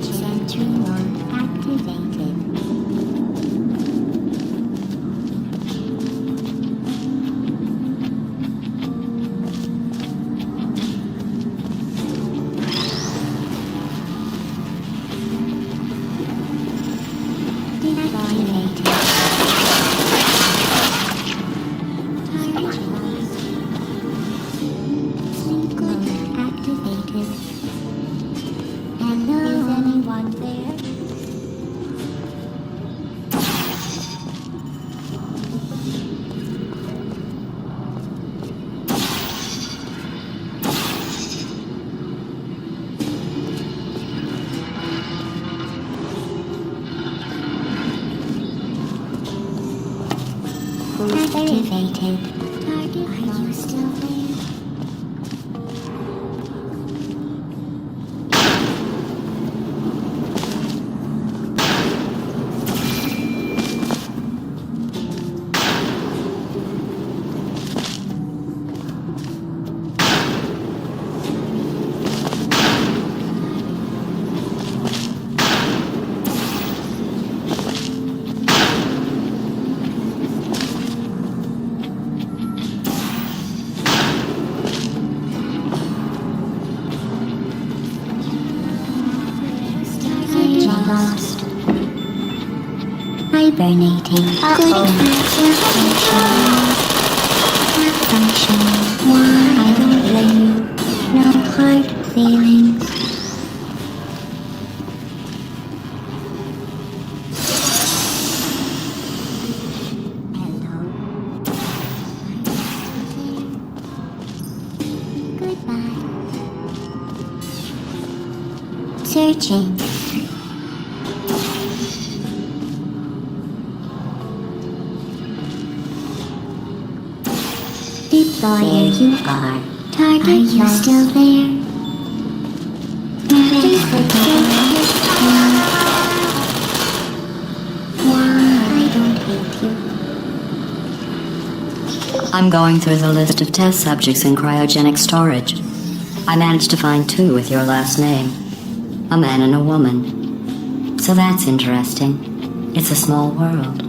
Sentry mode activated. Deployment. Sleep mode activated. Hello? Is anyone there? Activated. Target, are you still there? Lost. Hibernating. Malfunctioning. Why? I don't blame you. No hard feelings. Hello. Goodbye. Searching. There you are. Target, are you still there? Please forgive me. Why? I don't hate you. I'm going through the list of test subjects in cryogenic storage. I managed to find 2 with your last name. A man and a woman. So that's interesting. It's a small world.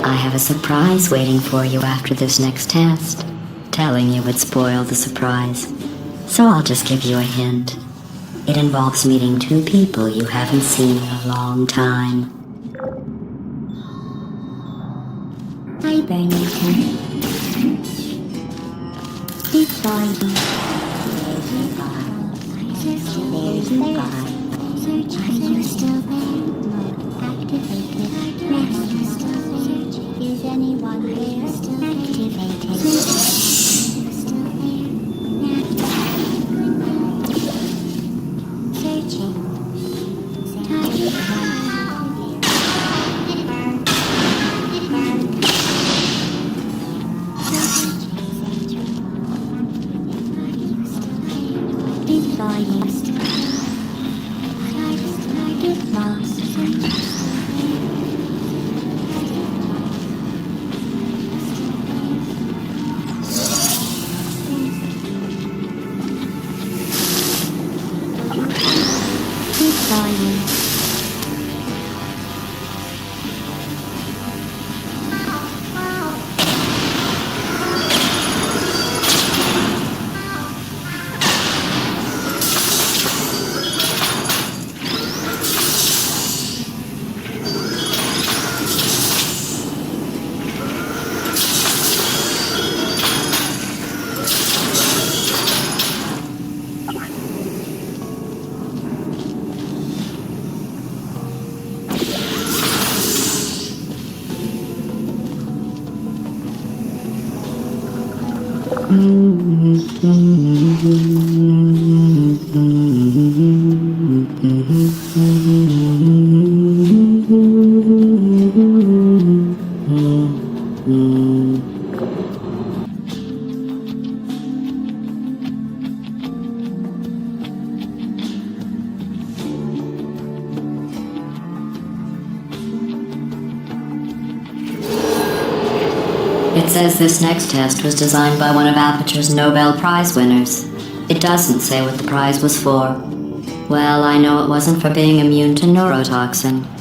I have a surprise waiting for you after this next test. Telling you would spoil the surprise. So I'll just give you a hint. It involves meeting 2 people you haven't seen in a long time. Hibernating. Deploying. There you are. Searching. Are you still there? Activated. Rest. Is anyone there? Still activated. Searching. Target. Deploying. It says this next test was designed by one of Aperture's Nobel Prize winners. It doesn't say what the prize was for. Well, I know it wasn't for being immune to neurotoxin.